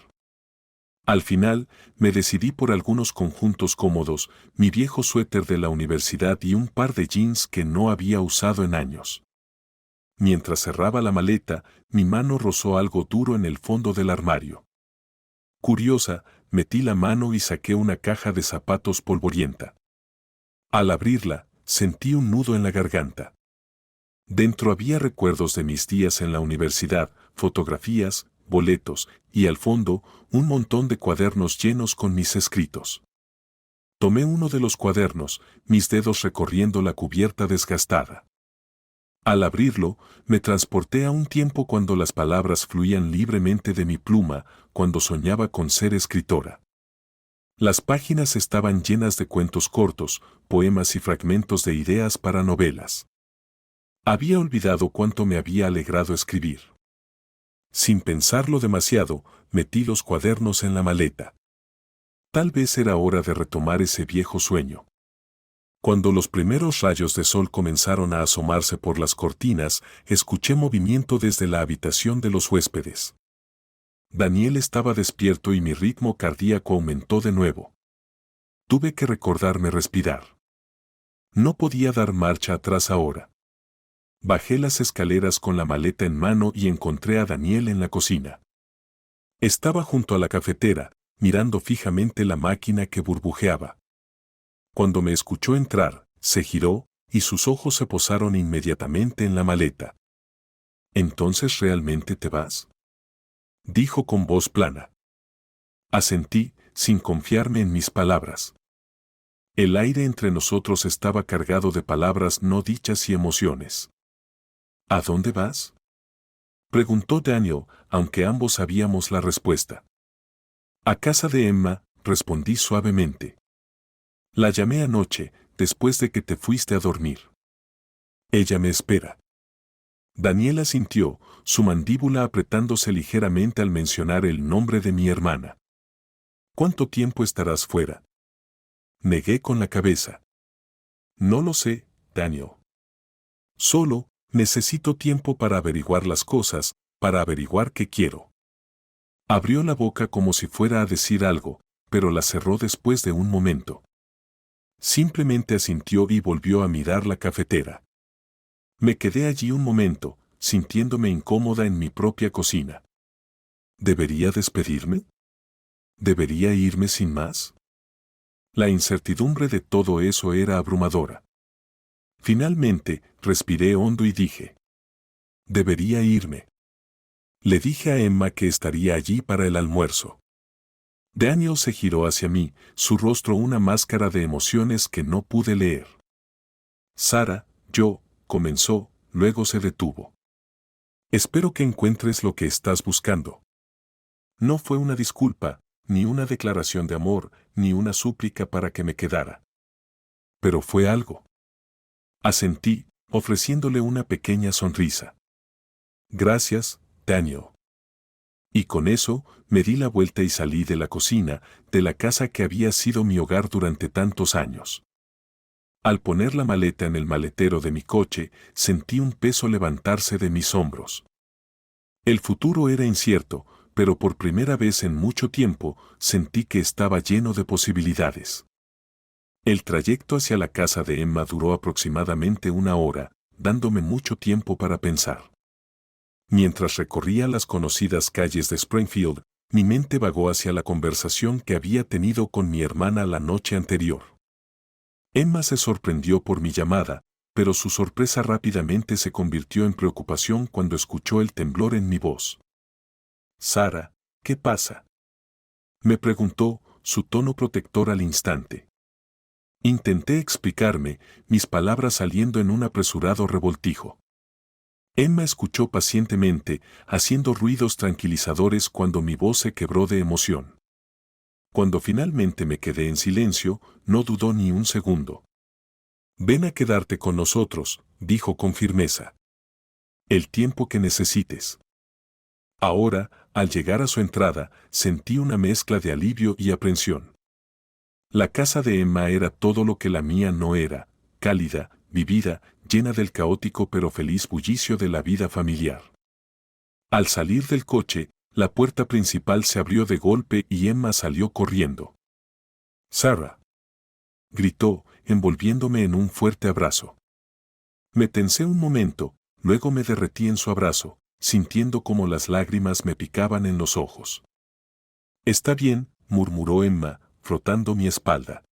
Al final, me decidí por algunos conjuntos cómodos, mi viejo suéter de la universidad y un par de jeans que no había usado en años. Mientras cerraba la maleta, mi mano rozó algo duro en el fondo del armario. Curiosa, metí la mano y saqué una caja de zapatos polvorienta. Al abrirla, sentí un nudo en la garganta. Dentro había recuerdos de mis días en la universidad, fotografías, boletos, y al fondo, un montón de cuadernos llenos con mis escritos. Tomé uno de los cuadernos, mis dedos recorriendo la cubierta desgastada. Al abrirlo, me transporté a un tiempo cuando las palabras fluían libremente de mi pluma, cuando soñaba con ser escritora. Las páginas estaban llenas de cuentos cortos, poemas y fragmentos de ideas para novelas. Había olvidado cuánto me había alegrado escribir. Sin pensarlo demasiado, metí los cuadernos en la maleta. Tal vez era hora de retomar ese viejo sueño. Cuando los primeros rayos de sol comenzaron a asomarse por las cortinas, escuché movimiento desde la habitación de los huéspedes. Daniel estaba despierto y mi ritmo cardíaco aumentó de nuevo. Tuve que recordarme respirar. No podía dar marcha atrás ahora. Bajé las escaleras con la maleta en mano y encontré a Daniel en la cocina. Estaba junto a la cafetera, mirando fijamente la máquina que burbujeaba. Cuando me escuchó entrar, se giró, y sus ojos se posaron inmediatamente en la maleta. ¿Entonces realmente te vas?, dijo con voz plana. Asentí, sin confiarme en mis palabras. El aire entre nosotros estaba cargado de palabras no dichas y emociones. ¿A dónde vas?, preguntó Daniel, aunque ambos sabíamos la respuesta. A casa de Emma, respondí suavemente. La llamé anoche, después de que te fuiste a dormir. Ella me espera. Daniel asintió, su mandíbula apretándose ligeramente al mencionar el nombre de mi hermana. ¿Cuánto tiempo estarás fuera?, negué con la cabeza. No lo sé, Daniel. Solo, necesito tiempo para averiguar las cosas, para averiguar qué quiero. Abrió la boca como si fuera a decir algo, pero la cerró después de un momento. Simplemente asintió y volvió a mirar la cafetera. Me quedé allí un momento, sintiéndome incómoda en mi propia cocina. ¿Debería despedirme? ¿Debería irme sin más? La incertidumbre de todo eso era abrumadora. Finalmente, respiré hondo y dije: debería irme. Le dije a Emma que estaría allí para el almuerzo. Daniel se giró hacia mí, su rostro una máscara de emociones que no pude leer. Sara, comenzó, luego se detuvo. Espero que encuentres lo que estás buscando. No fue una disculpa, ni una declaración de amor, ni una súplica para que me quedara. Pero fue algo. Asentí, ofreciéndole una pequeña sonrisa. Gracias, Daniel. Y con eso, me di la vuelta y salí de la cocina, de la casa que había sido mi hogar durante tantos años. Al poner la maleta en el maletero de mi coche, sentí un peso levantarse de mis hombros. El futuro era incierto, pero por primera vez en mucho tiempo, sentí que estaba lleno de posibilidades. El trayecto hacia la casa de Emma duró aproximadamente 1 hora, dándome mucho tiempo para pensar. Mientras recorría las conocidas calles de Springfield, mi mente vagó hacia la conversación que había tenido con mi hermana la noche anterior. Emma se sorprendió por mi llamada, pero su sorpresa rápidamente se convirtió en preocupación cuando escuchó el temblor en mi voz. «Sara, ¿qué pasa?», me preguntó, su tono protector al instante. Intenté explicarme, mis palabras saliendo en un apresurado revoltijo. Emma escuchó pacientemente, haciendo ruidos tranquilizadores cuando mi voz se quebró de emoción. Cuando finalmente me quedé en silencio, no dudó ni un segundo. «Ven a quedarte con nosotros», dijo con firmeza. «El tiempo que necesites». Ahora, al llegar a su entrada, sentí una mezcla de alivio y aprensión. La casa de Emma era todo lo que la mía no era, cálida, vivida, llena del caótico pero feliz bullicio de la vida familiar. Al salir del coche, la puerta principal se abrió de golpe y Emma salió corriendo. «Sarah», gritó, envolviéndome en un fuerte abrazo. Me tensé un momento, luego me derretí en su abrazo, sintiendo como las lágrimas me picaban en los ojos. «Está bien», murmuró Emma, frotando mi espalda.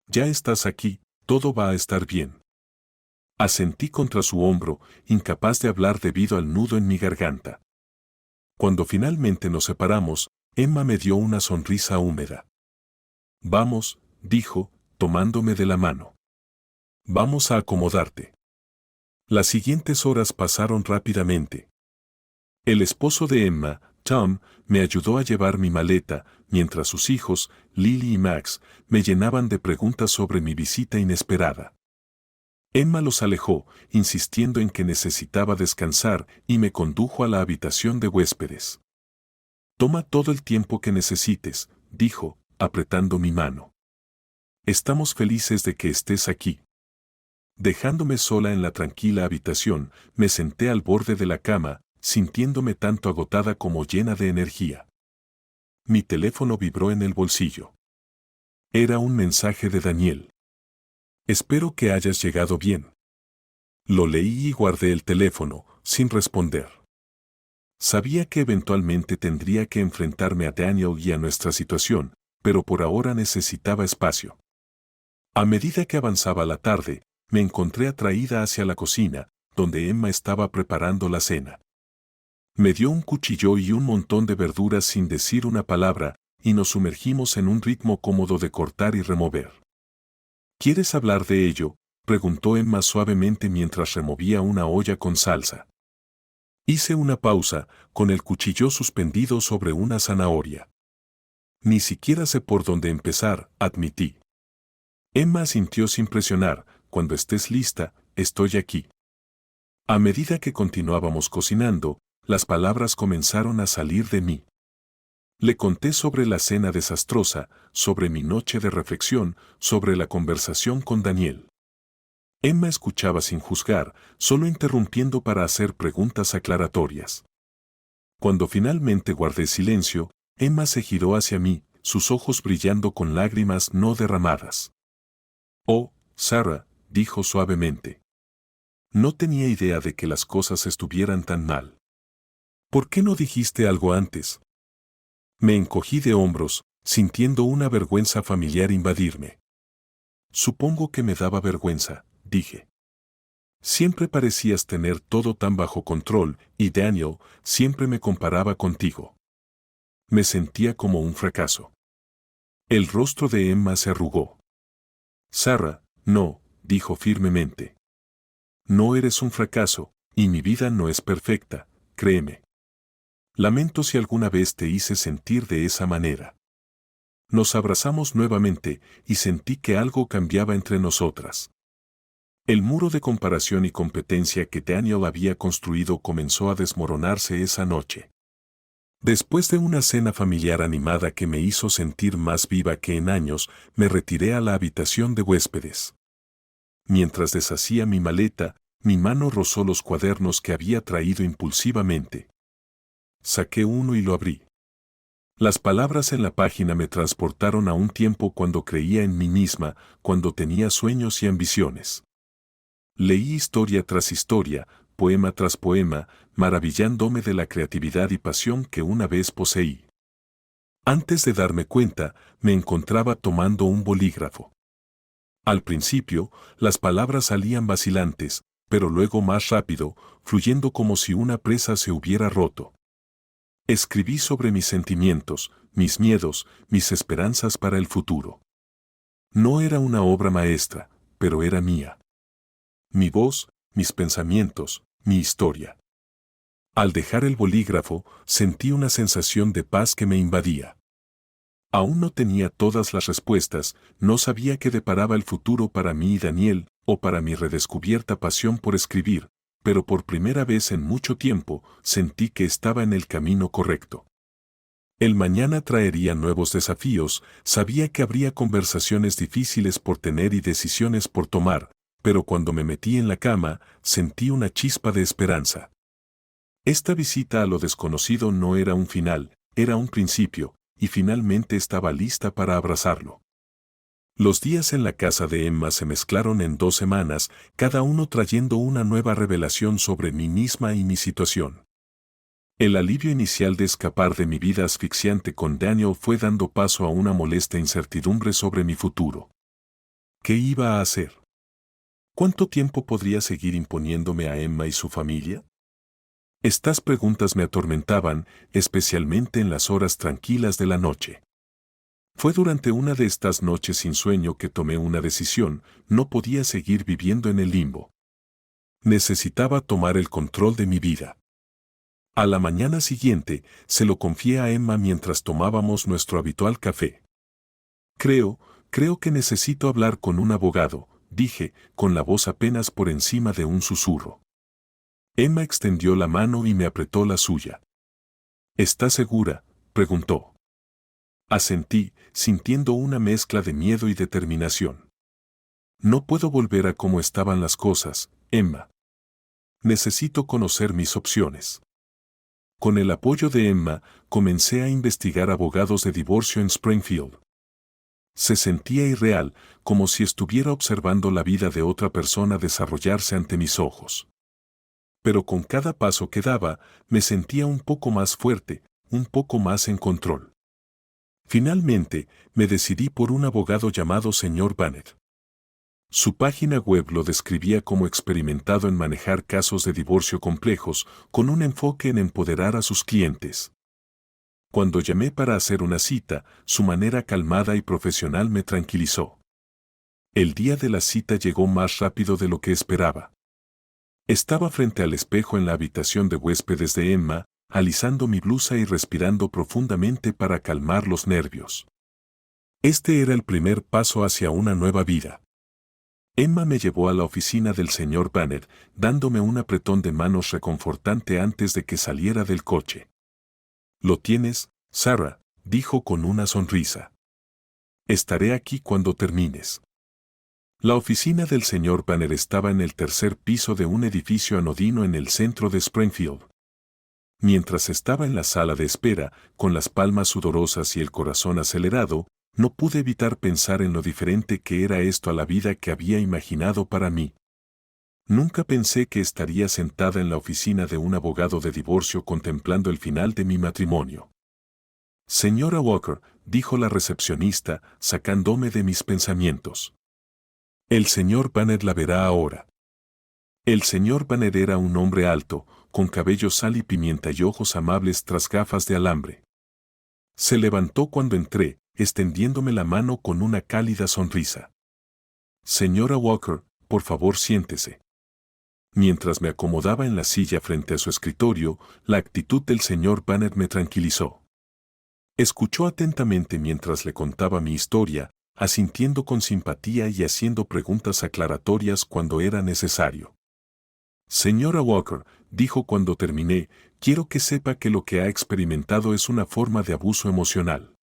«Ya estás aquí, todo va a estar bien». Asentí contra su hombro, incapaz de hablar debido al nudo en mi garganta. Cuando finalmente nos separamos, Emma me dio una sonrisa húmeda. «Vamos», dijo, tomándome de la mano. «Vamos a acomodarte». Las siguientes horas pasaron rápidamente. El esposo de Emma, Tom, me ayudó a llevar mi maleta, mientras sus hijos, Lily y Max, me llenaban de preguntas sobre mi visita inesperada. Emma los alejó, insistiendo en que necesitaba descansar, y me condujo a la habitación de huéspedes. «Toma todo el tiempo que necesites», dijo, apretando mi mano. «Estamos felices de que estés aquí». Dejándome sola en la tranquila habitación, me senté al borde de la cama, sintiéndome tanto agotada como llena de energía. Mi teléfono vibró en el bolsillo. Era un mensaje de Daniel. «Espero que hayas llegado bien». Lo leí y guardé el teléfono, sin responder. Sabía que eventualmente tendría que enfrentarme a Daniel y a nuestra situación, pero por ahora necesitaba espacio. A medida que avanzaba la tarde, me encontré atraída hacia la cocina, donde Emma estaba preparando la cena. Me dio un cuchillo y un montón de verduras sin decir una palabra, y nos sumergimos en un ritmo cómodo de cortar y remover. «¿Quieres hablar de ello?», preguntó Emma suavemente mientras removía una olla con salsa. Hice una pausa, con el cuchillo suspendido sobre una zanahoria. «Ni siquiera sé por dónde empezar», admití. Emma asintió sin presionar. «Cuando estés lista, estoy aquí». A medida que continuábamos cocinando, las palabras comenzaron a salir de mí. Le conté sobre la cena desastrosa, sobre mi noche de reflexión, sobre la conversación con Daniel. Emma escuchaba sin juzgar, solo interrumpiendo para hacer preguntas aclaratorias. Cuando finalmente guardé silencio, Emma se giró hacia mí, sus ojos brillando con lágrimas no derramadas. «Oh, Sarah», dijo suavemente. «No tenía idea de que las cosas estuvieran tan mal. ¿Por qué no dijiste algo antes?». Me encogí de hombros, sintiendo una vergüenza familiar invadirme. «Supongo que me daba vergüenza», dije. «Siempre parecías tener todo tan bajo control, y Daniel siempre me comparaba contigo». Me sentía como un fracaso. El rostro de Emma se arrugó. «Sarah, no», dijo firmemente. «No eres un fracaso, y mi vida no es perfecta, créeme». Lamento si alguna vez te hice sentir de esa manera. Nos abrazamos nuevamente y sentí que algo cambiaba entre nosotras. El muro de comparación y competencia que Daniel había construido comenzó a desmoronarse esa noche. Después de una cena familiar animada que me hizo sentir más viva que en años, me retiré a la habitación de huéspedes. Mientras deshacía mi maleta, mi mano rozó los cuadernos que había traído impulsivamente. Saqué uno y lo abrí. Las palabras en la página me transportaron a un tiempo cuando creía en mí misma, cuando tenía sueños y ambiciones. Leí historia tras historia, poema tras poema, maravillándome de la creatividad y pasión que una vez poseí. Antes de darme cuenta, me encontraba tomando un bolígrafo. Al principio, las palabras salían vacilantes, pero luego más rápido, fluyendo como si una presa se hubiera roto. Escribí sobre mis sentimientos, mis miedos, mis esperanzas para el futuro. No era una obra maestra, pero era mía. Mi voz, mis pensamientos, mi historia. Al dejar el bolígrafo, sentí una sensación de paz que me invadía. Aún no tenía todas las respuestas, no sabía qué deparaba el futuro para mí y Daniel, o para mi redescubierta pasión por escribir, pero por primera vez en mucho tiempo sentí que estaba en el camino correcto. El mañana traería nuevos desafíos, sabía que habría conversaciones difíciles por tener y decisiones por tomar, pero cuando me metí en la cama, sentí una chispa de esperanza. Esta visita a lo desconocido no era un final, era un principio, y finalmente estaba lista para abrazarlo. Los días en la casa de Emma se mezclaron en 2 semanas, cada uno trayendo una nueva revelación sobre mí misma y mi situación. El alivio inicial de escapar de mi vida asfixiante con Daniel fue dando paso a una molesta incertidumbre sobre mi futuro. ¿Qué iba a hacer? ¿Cuánto tiempo podría seguir imponiéndome a Emma y su familia? Estas preguntas me atormentaban, especialmente en las horas tranquilas de la noche. Fue durante una de estas noches sin sueño que tomé una decisión, no podía seguir viviendo en el limbo. Necesitaba tomar el control de mi vida. A la mañana siguiente, se lo confié a Emma mientras tomábamos nuestro habitual café. Creo que necesito hablar con un abogado, dije, con la voz apenas por encima de un susurro. Emma extendió la mano y me apretó la suya. ¿Estás segura?, preguntó. Asentí, sintiendo una mezcla de miedo y determinación. No puedo volver a cómo estaban las cosas, Emma. Necesito conocer mis opciones. Con el apoyo de Emma, comencé a investigar abogados de divorcio en Springfield. Se sentía irreal, como si estuviera observando la vida de otra persona desarrollarse ante mis ojos. Pero con cada paso que daba, me sentía un poco más fuerte, un poco más en control. Finalmente, me decidí por un abogado llamado Sr. Bennett. Su página web lo describía como experimentado en manejar casos de divorcio complejos, con un enfoque en empoderar a sus clientes. Cuando llamé para hacer una cita, su manera calmada y profesional me tranquilizó. El día de la cita llegó más rápido de lo que esperaba. Estaba frente al espejo en la habitación de huéspedes de Emma, alisando mi blusa y respirando profundamente para calmar los nervios. Este era el primer paso hacia una nueva vida. Emma me llevó a la oficina del señor Bennett, dándome un apretón de manos reconfortante antes de que saliera del coche. «Lo tienes, Sarah», dijo con una sonrisa. «Estaré aquí cuando termines». La oficina del señor Bennett estaba en el 3er piso de un edificio anodino en el centro de Springfield. Mientras estaba en la sala de espera, con las palmas sudorosas y el corazón acelerado, no pude evitar pensar en lo diferente que era esto a la vida que había imaginado para mí. Nunca pensé que estaría sentada en la oficina de un abogado de divorcio contemplando el final de mi matrimonio. «Señora Walker», dijo la recepcionista, sacándome de mis pensamientos. «El señor Bennett la verá ahora». El señor Bennett era un hombre alto, con cabello sal y pimienta y ojos amables tras gafas de alambre. Se levantó cuando entré, extendiéndome la mano con una cálida sonrisa. «Señora Walker, por favor siéntese». Mientras me acomodaba en la silla frente a su escritorio, la actitud del señor Banner me tranquilizó. Escuchó atentamente mientras le contaba mi historia, asintiendo con simpatía y haciendo preguntas aclaratorias cuando era necesario. Señora Walker, dijo cuando terminé, quiero que sepa que lo que ha experimentado es una forma de abuso emocional.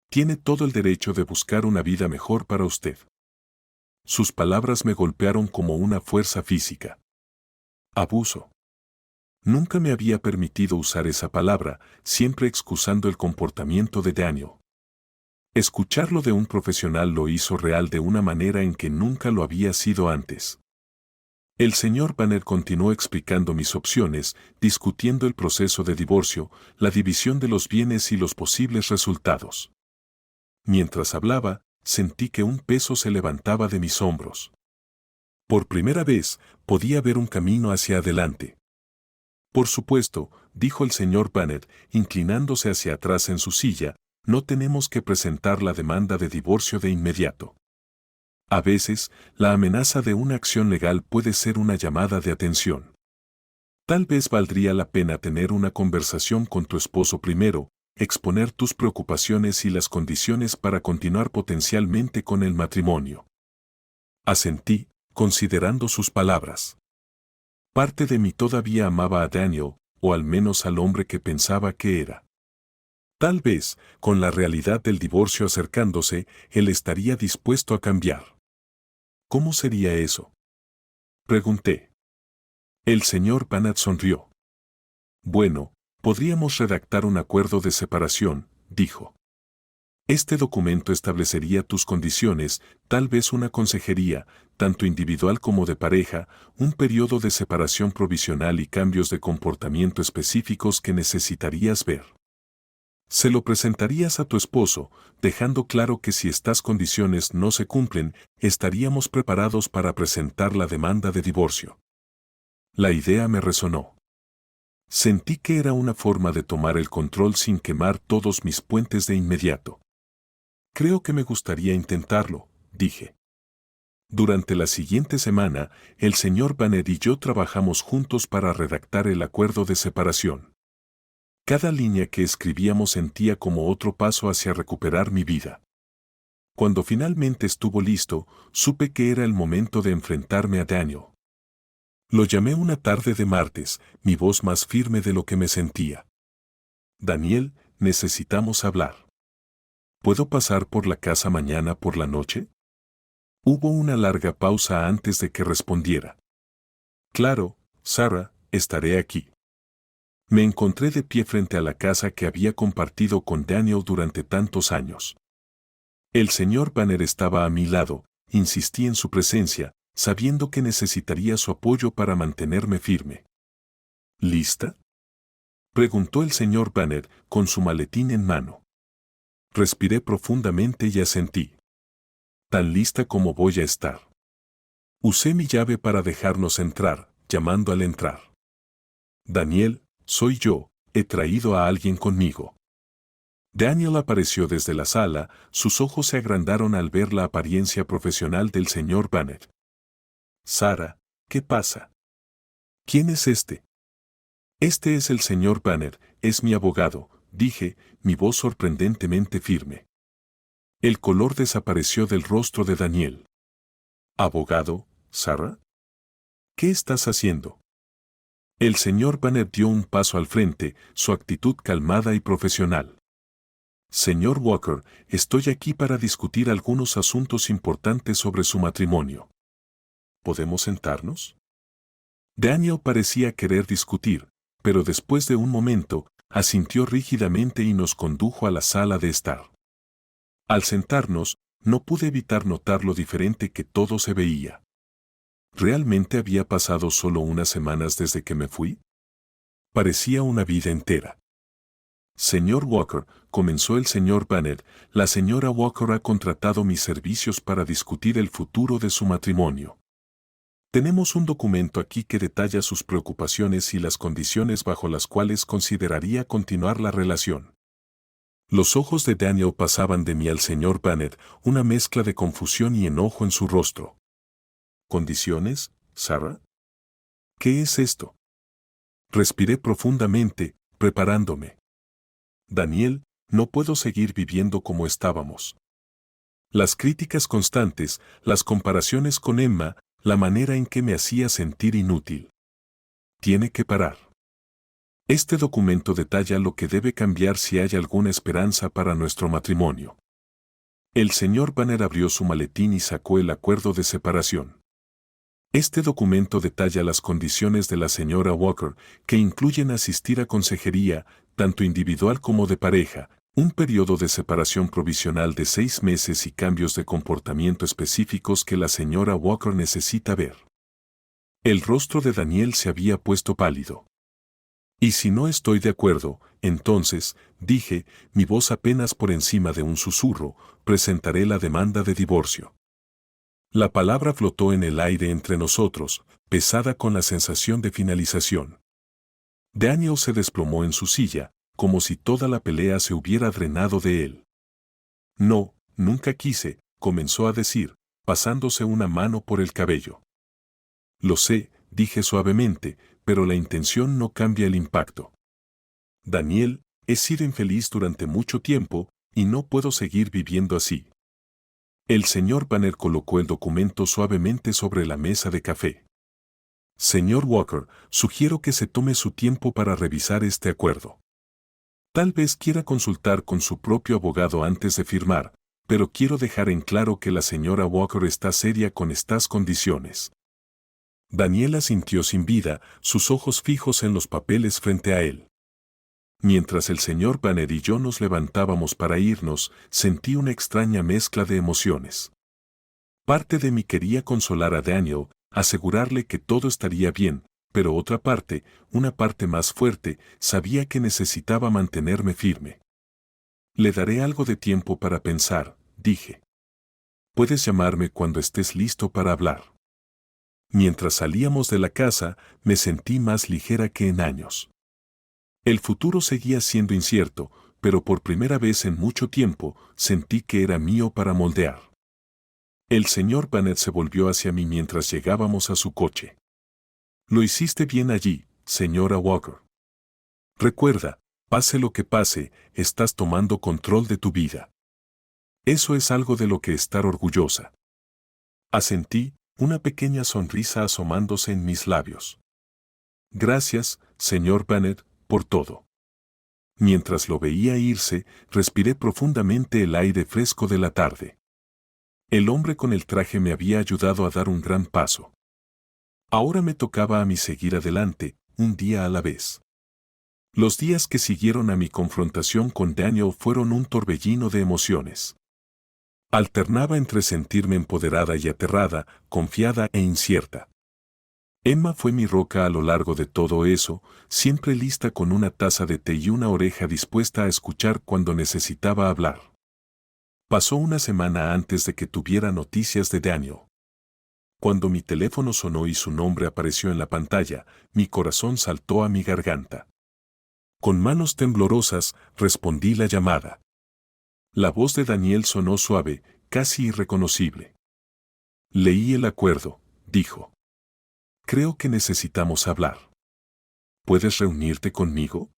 Tiene todo el derecho de buscar una vida mejor para usted. Sus palabras me golpearon como una fuerza física. Abuso. Nunca me había permitido usar esa palabra, siempre excusando el comportamiento de Daniel. Escucharlo de un profesional lo hizo real de una manera en que nunca lo había sido antes. El señor Banner continuó explicando mis opciones, discutiendo el proceso de divorcio, la división de los bienes y los posibles resultados. Mientras hablaba, sentí que un peso se levantaba de mis hombros. Por primera vez, podía ver un camino hacia adelante. Por supuesto, dijo el señor Banner, inclinándose hacia atrás en su silla, no tenemos que presentar la demanda de divorcio de inmediato. A veces, la amenaza de una acción legal puede ser una llamada de atención. Tal vez valdría la pena tener una conversación con tu esposo primero, exponer tus preocupaciones y las condiciones para continuar potencialmente con el matrimonio. Asentí, considerando sus palabras. Parte de mí todavía amaba a Daniel, o al menos al hombre que pensaba que era. Tal vez, con la realidad del divorcio acercándose, él estaría dispuesto a cambiar. ¿Cómo sería eso? Pregunté. El señor Banner sonrió. Bueno, podríamos redactar un acuerdo de separación, dijo. Este documento establecería tus condiciones, tal vez una consejería, tanto individual como de pareja, un periodo de separación provisional y cambios de comportamiento específicos que necesitarías ver. Se lo presentarías a tu esposo, dejando claro que si estas condiciones no se cumplen, estaríamos preparados para presentar la demanda de divorcio. La idea me resonó. Sentí que era una forma de tomar el control sin quemar todos mis puentes de inmediato. Creo que me gustaría intentarlo, dije. Durante la siguiente semana, el señor Banner y yo trabajamos juntos para redactar el acuerdo de separación. Cada línea que escribíamos sentía como otro paso hacia recuperar mi vida. Cuando finalmente estuvo listo, supe que era el momento de enfrentarme a Daniel. Lo llamé una tarde de martes, mi voz más firme de lo que me sentía. Daniel, necesitamos hablar. ¿Puedo pasar por la casa mañana por la noche? Hubo una larga pausa antes de que respondiera. Claro, Sarah, estaré aquí. Me encontré de pie frente a la casa que había compartido con Daniel durante tantos años. El señor Banner estaba a mi lado, insistí en su presencia, sabiendo que necesitaría su apoyo para mantenerme firme. ¿Lista?, preguntó el señor Banner, con su maletín en mano. Respiré profundamente y asentí. Tan lista como voy a estar. Usé mi llave para dejarnos entrar, llamando al entrar. Daniel, soy yo, he traído a alguien conmigo. Daniel apareció desde la sala, sus ojos se agrandaron al ver la apariencia profesional del señor Banner. Sarah, ¿qué pasa? ¿Quién es este? Este es el señor Banner, es mi abogado, dije, mi voz sorprendentemente firme. El color desapareció del rostro de Daniel. ¿Abogado, Sarah? ¿Qué estás haciendo? El señor Banner dio un paso al frente, su actitud calmada y profesional. Señor Walker, estoy aquí para discutir algunos asuntos importantes sobre su matrimonio. ¿Podemos sentarnos? Daniel parecía querer discutir, pero después de un momento, asintió rígidamente y nos condujo a la sala de estar. Al sentarnos, no pude evitar notar lo diferente que todo se veía. ¿Realmente había pasado solo unas semanas desde que me fui? Parecía una vida entera. Señor Walker, comenzó el señor Banner, la señora Walker ha contratado mis servicios para discutir el futuro de su matrimonio. Tenemos un documento aquí que detalla sus preocupaciones y las condiciones bajo las cuales consideraría continuar la relación. Los ojos de Daniel pasaban de mí al señor Banner, una mezcla de confusión y enojo en su rostro. ¿Condiciones, Sarah? ¿Qué es esto? Respiré profundamente, preparándome. Daniel, no puedo seguir viviendo como estábamos. Las críticas constantes, las comparaciones con Emma, la manera en que me hacía sentir inútil. Tiene que parar. Este documento detalla lo que debe cambiar si hay alguna esperanza para nuestro matrimonio. El señor Banner abrió su maletín y sacó el acuerdo de separación. Este documento detalla las condiciones de la señora Walker, que incluyen asistir a consejería, tanto individual como de pareja, un periodo de separación provisional de 6 meses y cambios de comportamiento específicos que la señora Walker necesita ver. El rostro de Daniel se había puesto pálido. Y si no estoy de acuerdo, entonces, dije, mi voz apenas por encima de un susurro, presentaré la demanda de divorcio. La palabra flotó en el aire entre nosotros, pesada con la sensación de finalización. Daniel se desplomó en su silla, como si toda la pelea se hubiera drenado de él. No, nunca quise, comenzó a decir, pasándose una mano por el cabello. Lo sé, dije suavemente, pero la intención no cambia el impacto. Daniel, he sido infeliz durante mucho tiempo, y no puedo seguir viviendo así. El señor Banner colocó el documento suavemente sobre la mesa de café. Señor Walker, sugiero que se tome su tiempo para revisar este acuerdo. Tal vez quiera consultar con su propio abogado antes de firmar, pero quiero dejar en claro que la señora Walker está seria con estas condiciones. Daniela sintió sin vida, sus ojos fijos en los papeles frente a él. Mientras el señor Banner y yo nos levantábamos para irnos, sentí una extraña mezcla de emociones. Parte de mí quería consolar a Daniel, asegurarle que todo estaría bien, pero otra parte, una parte más fuerte, sabía que necesitaba mantenerme firme. Le daré algo de tiempo para pensar, dije. Puedes llamarme cuando estés listo para hablar. Mientras salíamos de la casa, me sentí más ligera que en años. El futuro seguía siendo incierto, pero por primera vez en mucho tiempo sentí que era mío para moldear. El señor Banner se volvió hacia mí mientras llegábamos a su coche. Lo hiciste bien allí, señora Walker. Recuerda, pase lo que pase, estás tomando control de tu vida. Eso es algo de lo que estar orgullosa. Asentí, una pequeña sonrisa asomándose en mis labios. Gracias, señor Banner, por todo. Mientras lo veía irse, respiré profundamente el aire fresco de la tarde. El hombre con el traje me había ayudado a dar un gran paso. Ahora me tocaba a mí seguir adelante, un día a la vez. Los días que siguieron a mi confrontación con Daniel fueron un torbellino de emociones. Alternaba entre sentirme empoderada y aterrada, confiada e incierta. Emma fue mi roca a lo largo de todo eso, siempre lista con una taza de té y una oreja dispuesta a escuchar cuando necesitaba hablar. Pasó una semana antes de que tuviera noticias de Daniel. Cuando mi teléfono sonó y su nombre apareció en la pantalla, mi corazón saltó a mi garganta. Con manos temblorosas, respondí la llamada. La voz de Daniel sonó suave, casi irreconocible. Leí el acuerdo, dijo. Creo que necesitamos hablar. ¿Puedes reunirte conmigo?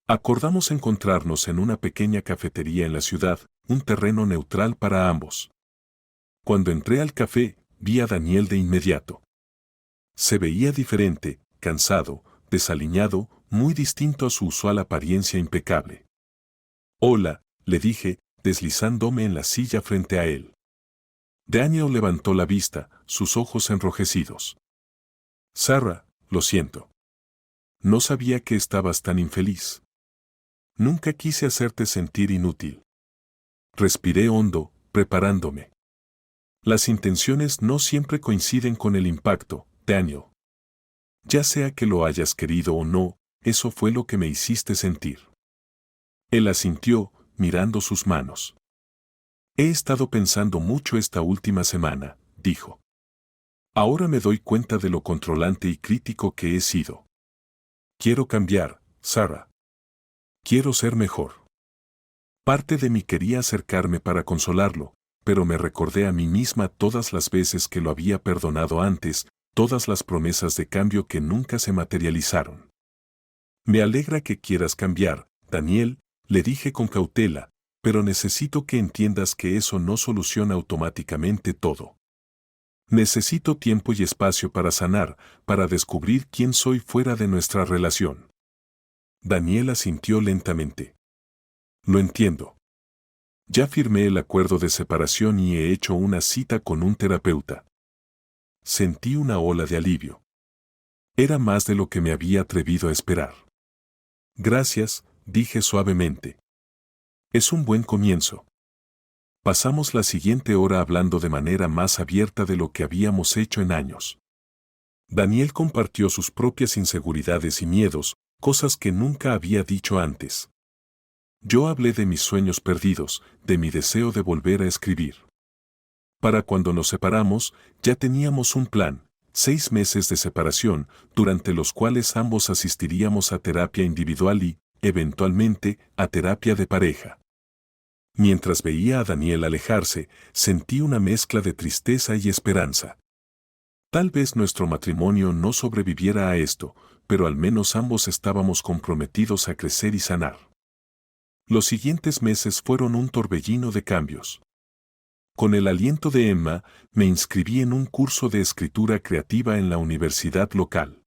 Acordamos encontrarnos en una pequeña cafetería en la ciudad, un terreno neutral para ambos. Cuando entré al café, vi a Daniel de inmediato. Se veía diferente, cansado, desaliñado, muy distinto a su usual apariencia impecable. Hola, le dije, deslizándome en la silla frente a él. Daniel levantó la vista, sus ojos enrojecidos. Sarah, lo siento. No sabía que estabas tan infeliz. Nunca quise hacerte sentir inútil. Respiré hondo, preparándome. Las intenciones no siempre coinciden con el impacto, Daniel. Ya sea que lo hayas querido o no, eso fue lo que me hiciste sentir. Él asintió, mirando sus manos. He estado pensando mucho esta última semana, dijo. Ahora me doy cuenta de lo controlante y crítico que he sido. Quiero cambiar, Sarah. Quiero ser mejor. Parte de mí quería acercarme para consolarlo, pero me recordé a mí misma todas las veces que lo había perdonado antes, todas las promesas de cambio que nunca se materializaron. Me alegra que quieras cambiar, Daniel, le dije con cautela, pero necesito que entiendas que eso no soluciona automáticamente todo. Necesito tiempo y espacio para sanar, para descubrir quién soy fuera de nuestra relación. Daniel asintió lentamente. Lo entiendo. Ya firmé el acuerdo de separación y he hecho una cita con un terapeuta. Sentí una ola de alivio. Era más de lo que me había atrevido a esperar. Gracias, dije suavemente. Es un buen comienzo. Pasamos la siguiente hora hablando de manera más abierta de lo que habíamos hecho en años. Daniel compartió sus propias inseguridades y miedos, cosas que nunca había dicho antes. Yo hablé de mis sueños perdidos, de mi deseo de volver a escribir. Para cuando nos separamos, ya teníamos un plan, 6 meses de separación, durante los cuales ambos asistiríamos a terapia individual y, eventualmente, a terapia de pareja. Mientras veía a Daniel alejarse, sentí una mezcla de tristeza y esperanza. Tal vez nuestro matrimonio no sobreviviera a esto, pero al menos ambos estábamos comprometidos a crecer y sanar. Los siguientes meses fueron un torbellino de cambios. Con el aliento de Emma, me inscribí en un curso de escritura creativa en la universidad local.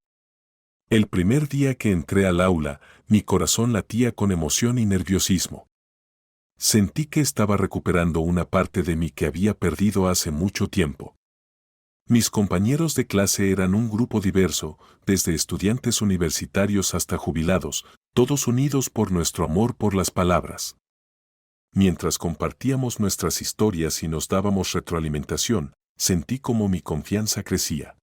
El primer día que entré al aula, mi corazón latía con emoción y nerviosismo. Sentí que estaba recuperando una parte de mí que había perdido hace mucho tiempo. Mis compañeros de clase eran un grupo diverso, desde estudiantes universitarios hasta jubilados, todos unidos por nuestro amor por las palabras. Mientras compartíamos nuestras historias y nos dábamos retroalimentación, sentí como mi confianza crecía.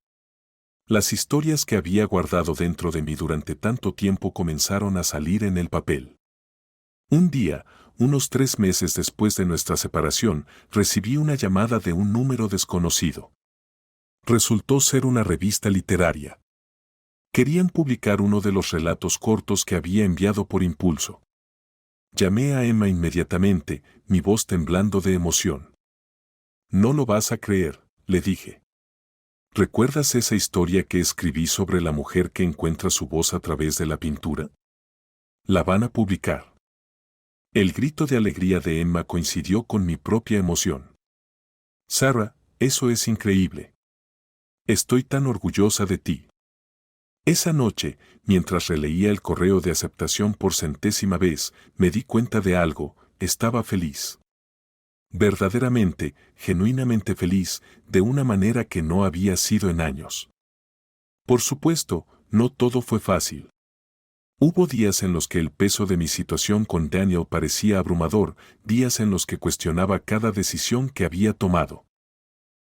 Las historias que había guardado dentro de mí durante tanto tiempo comenzaron a salir en el papel. Un día, unos 3 meses después de nuestra separación, recibí una llamada de un número desconocido. Resultó ser una revista literaria. Querían publicar uno de los relatos cortos que había enviado por impulso. Llamé a Emma inmediatamente, mi voz temblando de emoción. No lo vas a creer, le dije. ¿Recuerdas esa historia que escribí sobre la mujer que encuentra su voz a través de la pintura? La van a publicar. El grito de alegría de Emma coincidió con mi propia emoción. Sarah, eso es increíble. Estoy tan orgullosa de ti. Esa noche, mientras releía el correo de aceptación por 100ª vez, me di cuenta de algo, estaba feliz. Verdaderamente, genuinamente feliz, de una manera que no había sido en años. Por supuesto, no todo fue fácil. Hubo días en los que el peso de mi situación con Daniel parecía abrumador, días en los que cuestionaba cada decisión que había tomado.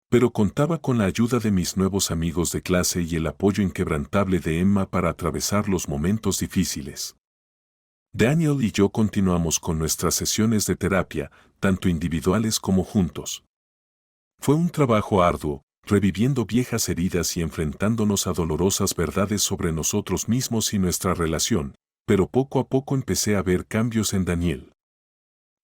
Pero contaba con la ayuda de mis nuevos amigos de clase y el apoyo inquebrantable de Emma para atravesar los momentos difíciles. Daniel y yo continuamos con nuestras sesiones de terapia, tanto individuales como juntos. Fue un trabajo arduo, reviviendo viejas heridas y enfrentándonos a dolorosas verdades sobre nosotros mismos y nuestra relación, pero poco a poco empecé a ver cambios en Daniel.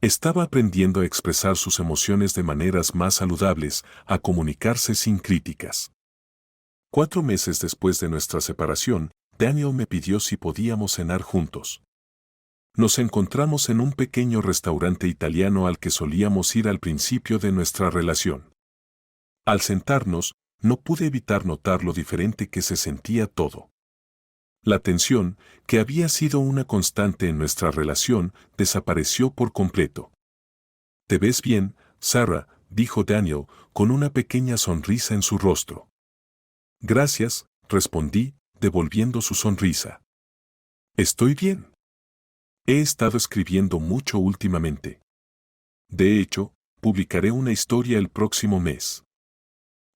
Estaba aprendiendo a expresar sus emociones de maneras más saludables, a comunicarse sin críticas. 4 meses después de nuestra separación, Daniel me pidió si podíamos cenar juntos. Nos encontramos en un pequeño restaurante italiano al que solíamos ir al principio de nuestra relación. Al sentarnos, no pude evitar notar lo diferente que se sentía todo. La tensión, que había sido una constante en nuestra relación, desapareció por completo. «Te ves bien, Sarah», dijo Daniel, con una pequeña sonrisa en su rostro. «Gracias», respondí, devolviendo su sonrisa. «Estoy bien. He estado escribiendo mucho últimamente. De hecho, publicaré una historia el próximo mes».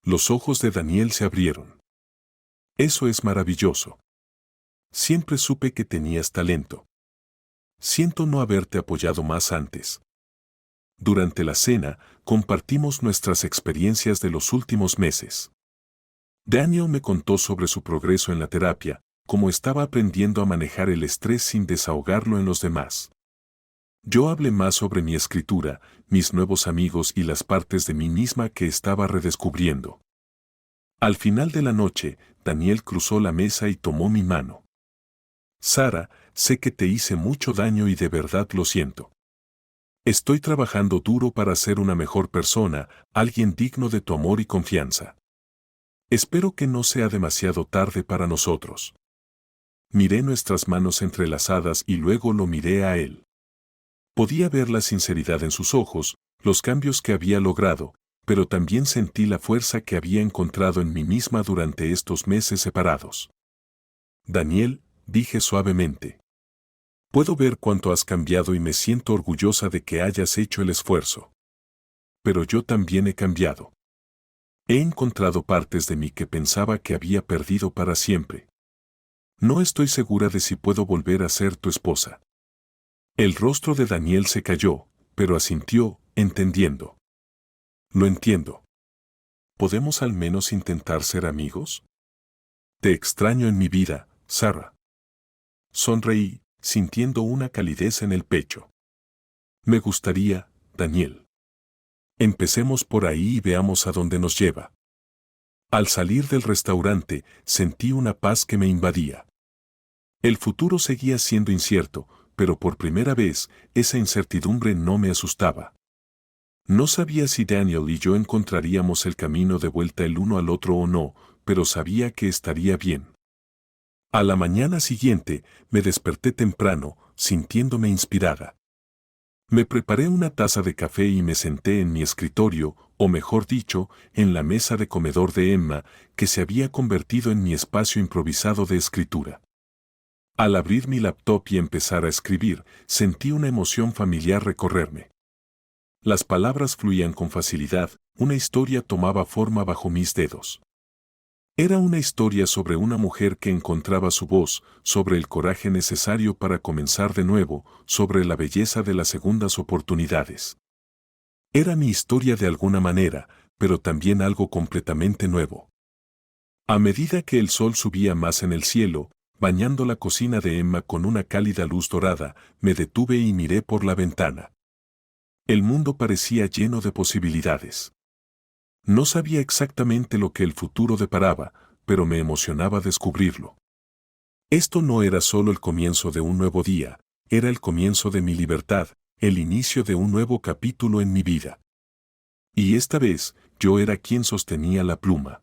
Los ojos de Daniel se abrieron. «Eso es maravilloso. Siempre supe que tenías talento. Siento no haberte apoyado más antes». Durante la cena, compartimos nuestras experiencias de los últimos meses. Daniel me contó sobre su progreso en la terapia, cómo estaba aprendiendo a manejar el estrés sin desahogarlo en los demás. Yo hablé más sobre mi escritura, mis nuevos amigos y las partes de mí misma que estaba redescubriendo. Al final de la noche, Daniel cruzó la mesa y tomó mi mano. Sara, sé que te hice mucho daño y de verdad lo siento. Estoy trabajando duro para ser una mejor persona, alguien digno de tu amor y confianza. Espero que no sea demasiado tarde para nosotros. Miré nuestras manos entrelazadas y luego lo miré a él. Podía ver la sinceridad en sus ojos, los cambios que había logrado, pero también sentí la fuerza que había encontrado en mí misma durante estos meses separados. Daniel, dije suavemente. Puedo ver cuánto has cambiado y me siento orgullosa de que hayas hecho el esfuerzo. Pero yo también he cambiado. He encontrado partes de mí que pensaba que había perdido para siempre. No estoy segura de si puedo volver a ser tu esposa. El rostro de Daniel se cayó, pero asintió, entendiendo. Lo entiendo. ¿Podemos al menos intentar ser amigos? Te extraño en mi vida, Sara. Sonreí, sintiendo una calidez en el pecho. Me gustaría, Daniel. Empecemos por ahí y veamos a dónde nos lleva. Al salir del restaurante, sentí una paz que me invadía. El futuro seguía siendo incierto, pero por primera vez, esa incertidumbre no me asustaba. No sabía si Daniel y yo encontraríamos el camino de vuelta el uno al otro o no, pero sabía que estaría bien. A la mañana siguiente, me desperté temprano, sintiéndome inspirada. Me preparé una taza de café y me senté en mi escritorio, o mejor dicho, en la mesa de comedor de Emma, que se había convertido en mi espacio improvisado de escritura. Al abrir mi laptop y empezar a escribir, sentí una emoción familiar recorrerme. Las palabras fluían con facilidad, una historia tomaba forma bajo mis dedos. Era una historia sobre una mujer que encontraba su voz, sobre el coraje necesario para comenzar de nuevo, sobre la belleza de las segundas oportunidades. Era mi historia de alguna manera, pero también algo completamente nuevo. A medida que el sol subía más en el cielo, bañando la cocina de Emma con una cálida luz dorada, me detuve y miré por la ventana. El mundo parecía lleno de posibilidades. No sabía exactamente lo que el futuro deparaba, pero me emocionaba descubrirlo. Esto no era solo el comienzo de un nuevo día, era el comienzo de mi libertad, el inicio de un nuevo capítulo en mi vida. Y esta vez, yo era quien sostenía la pluma.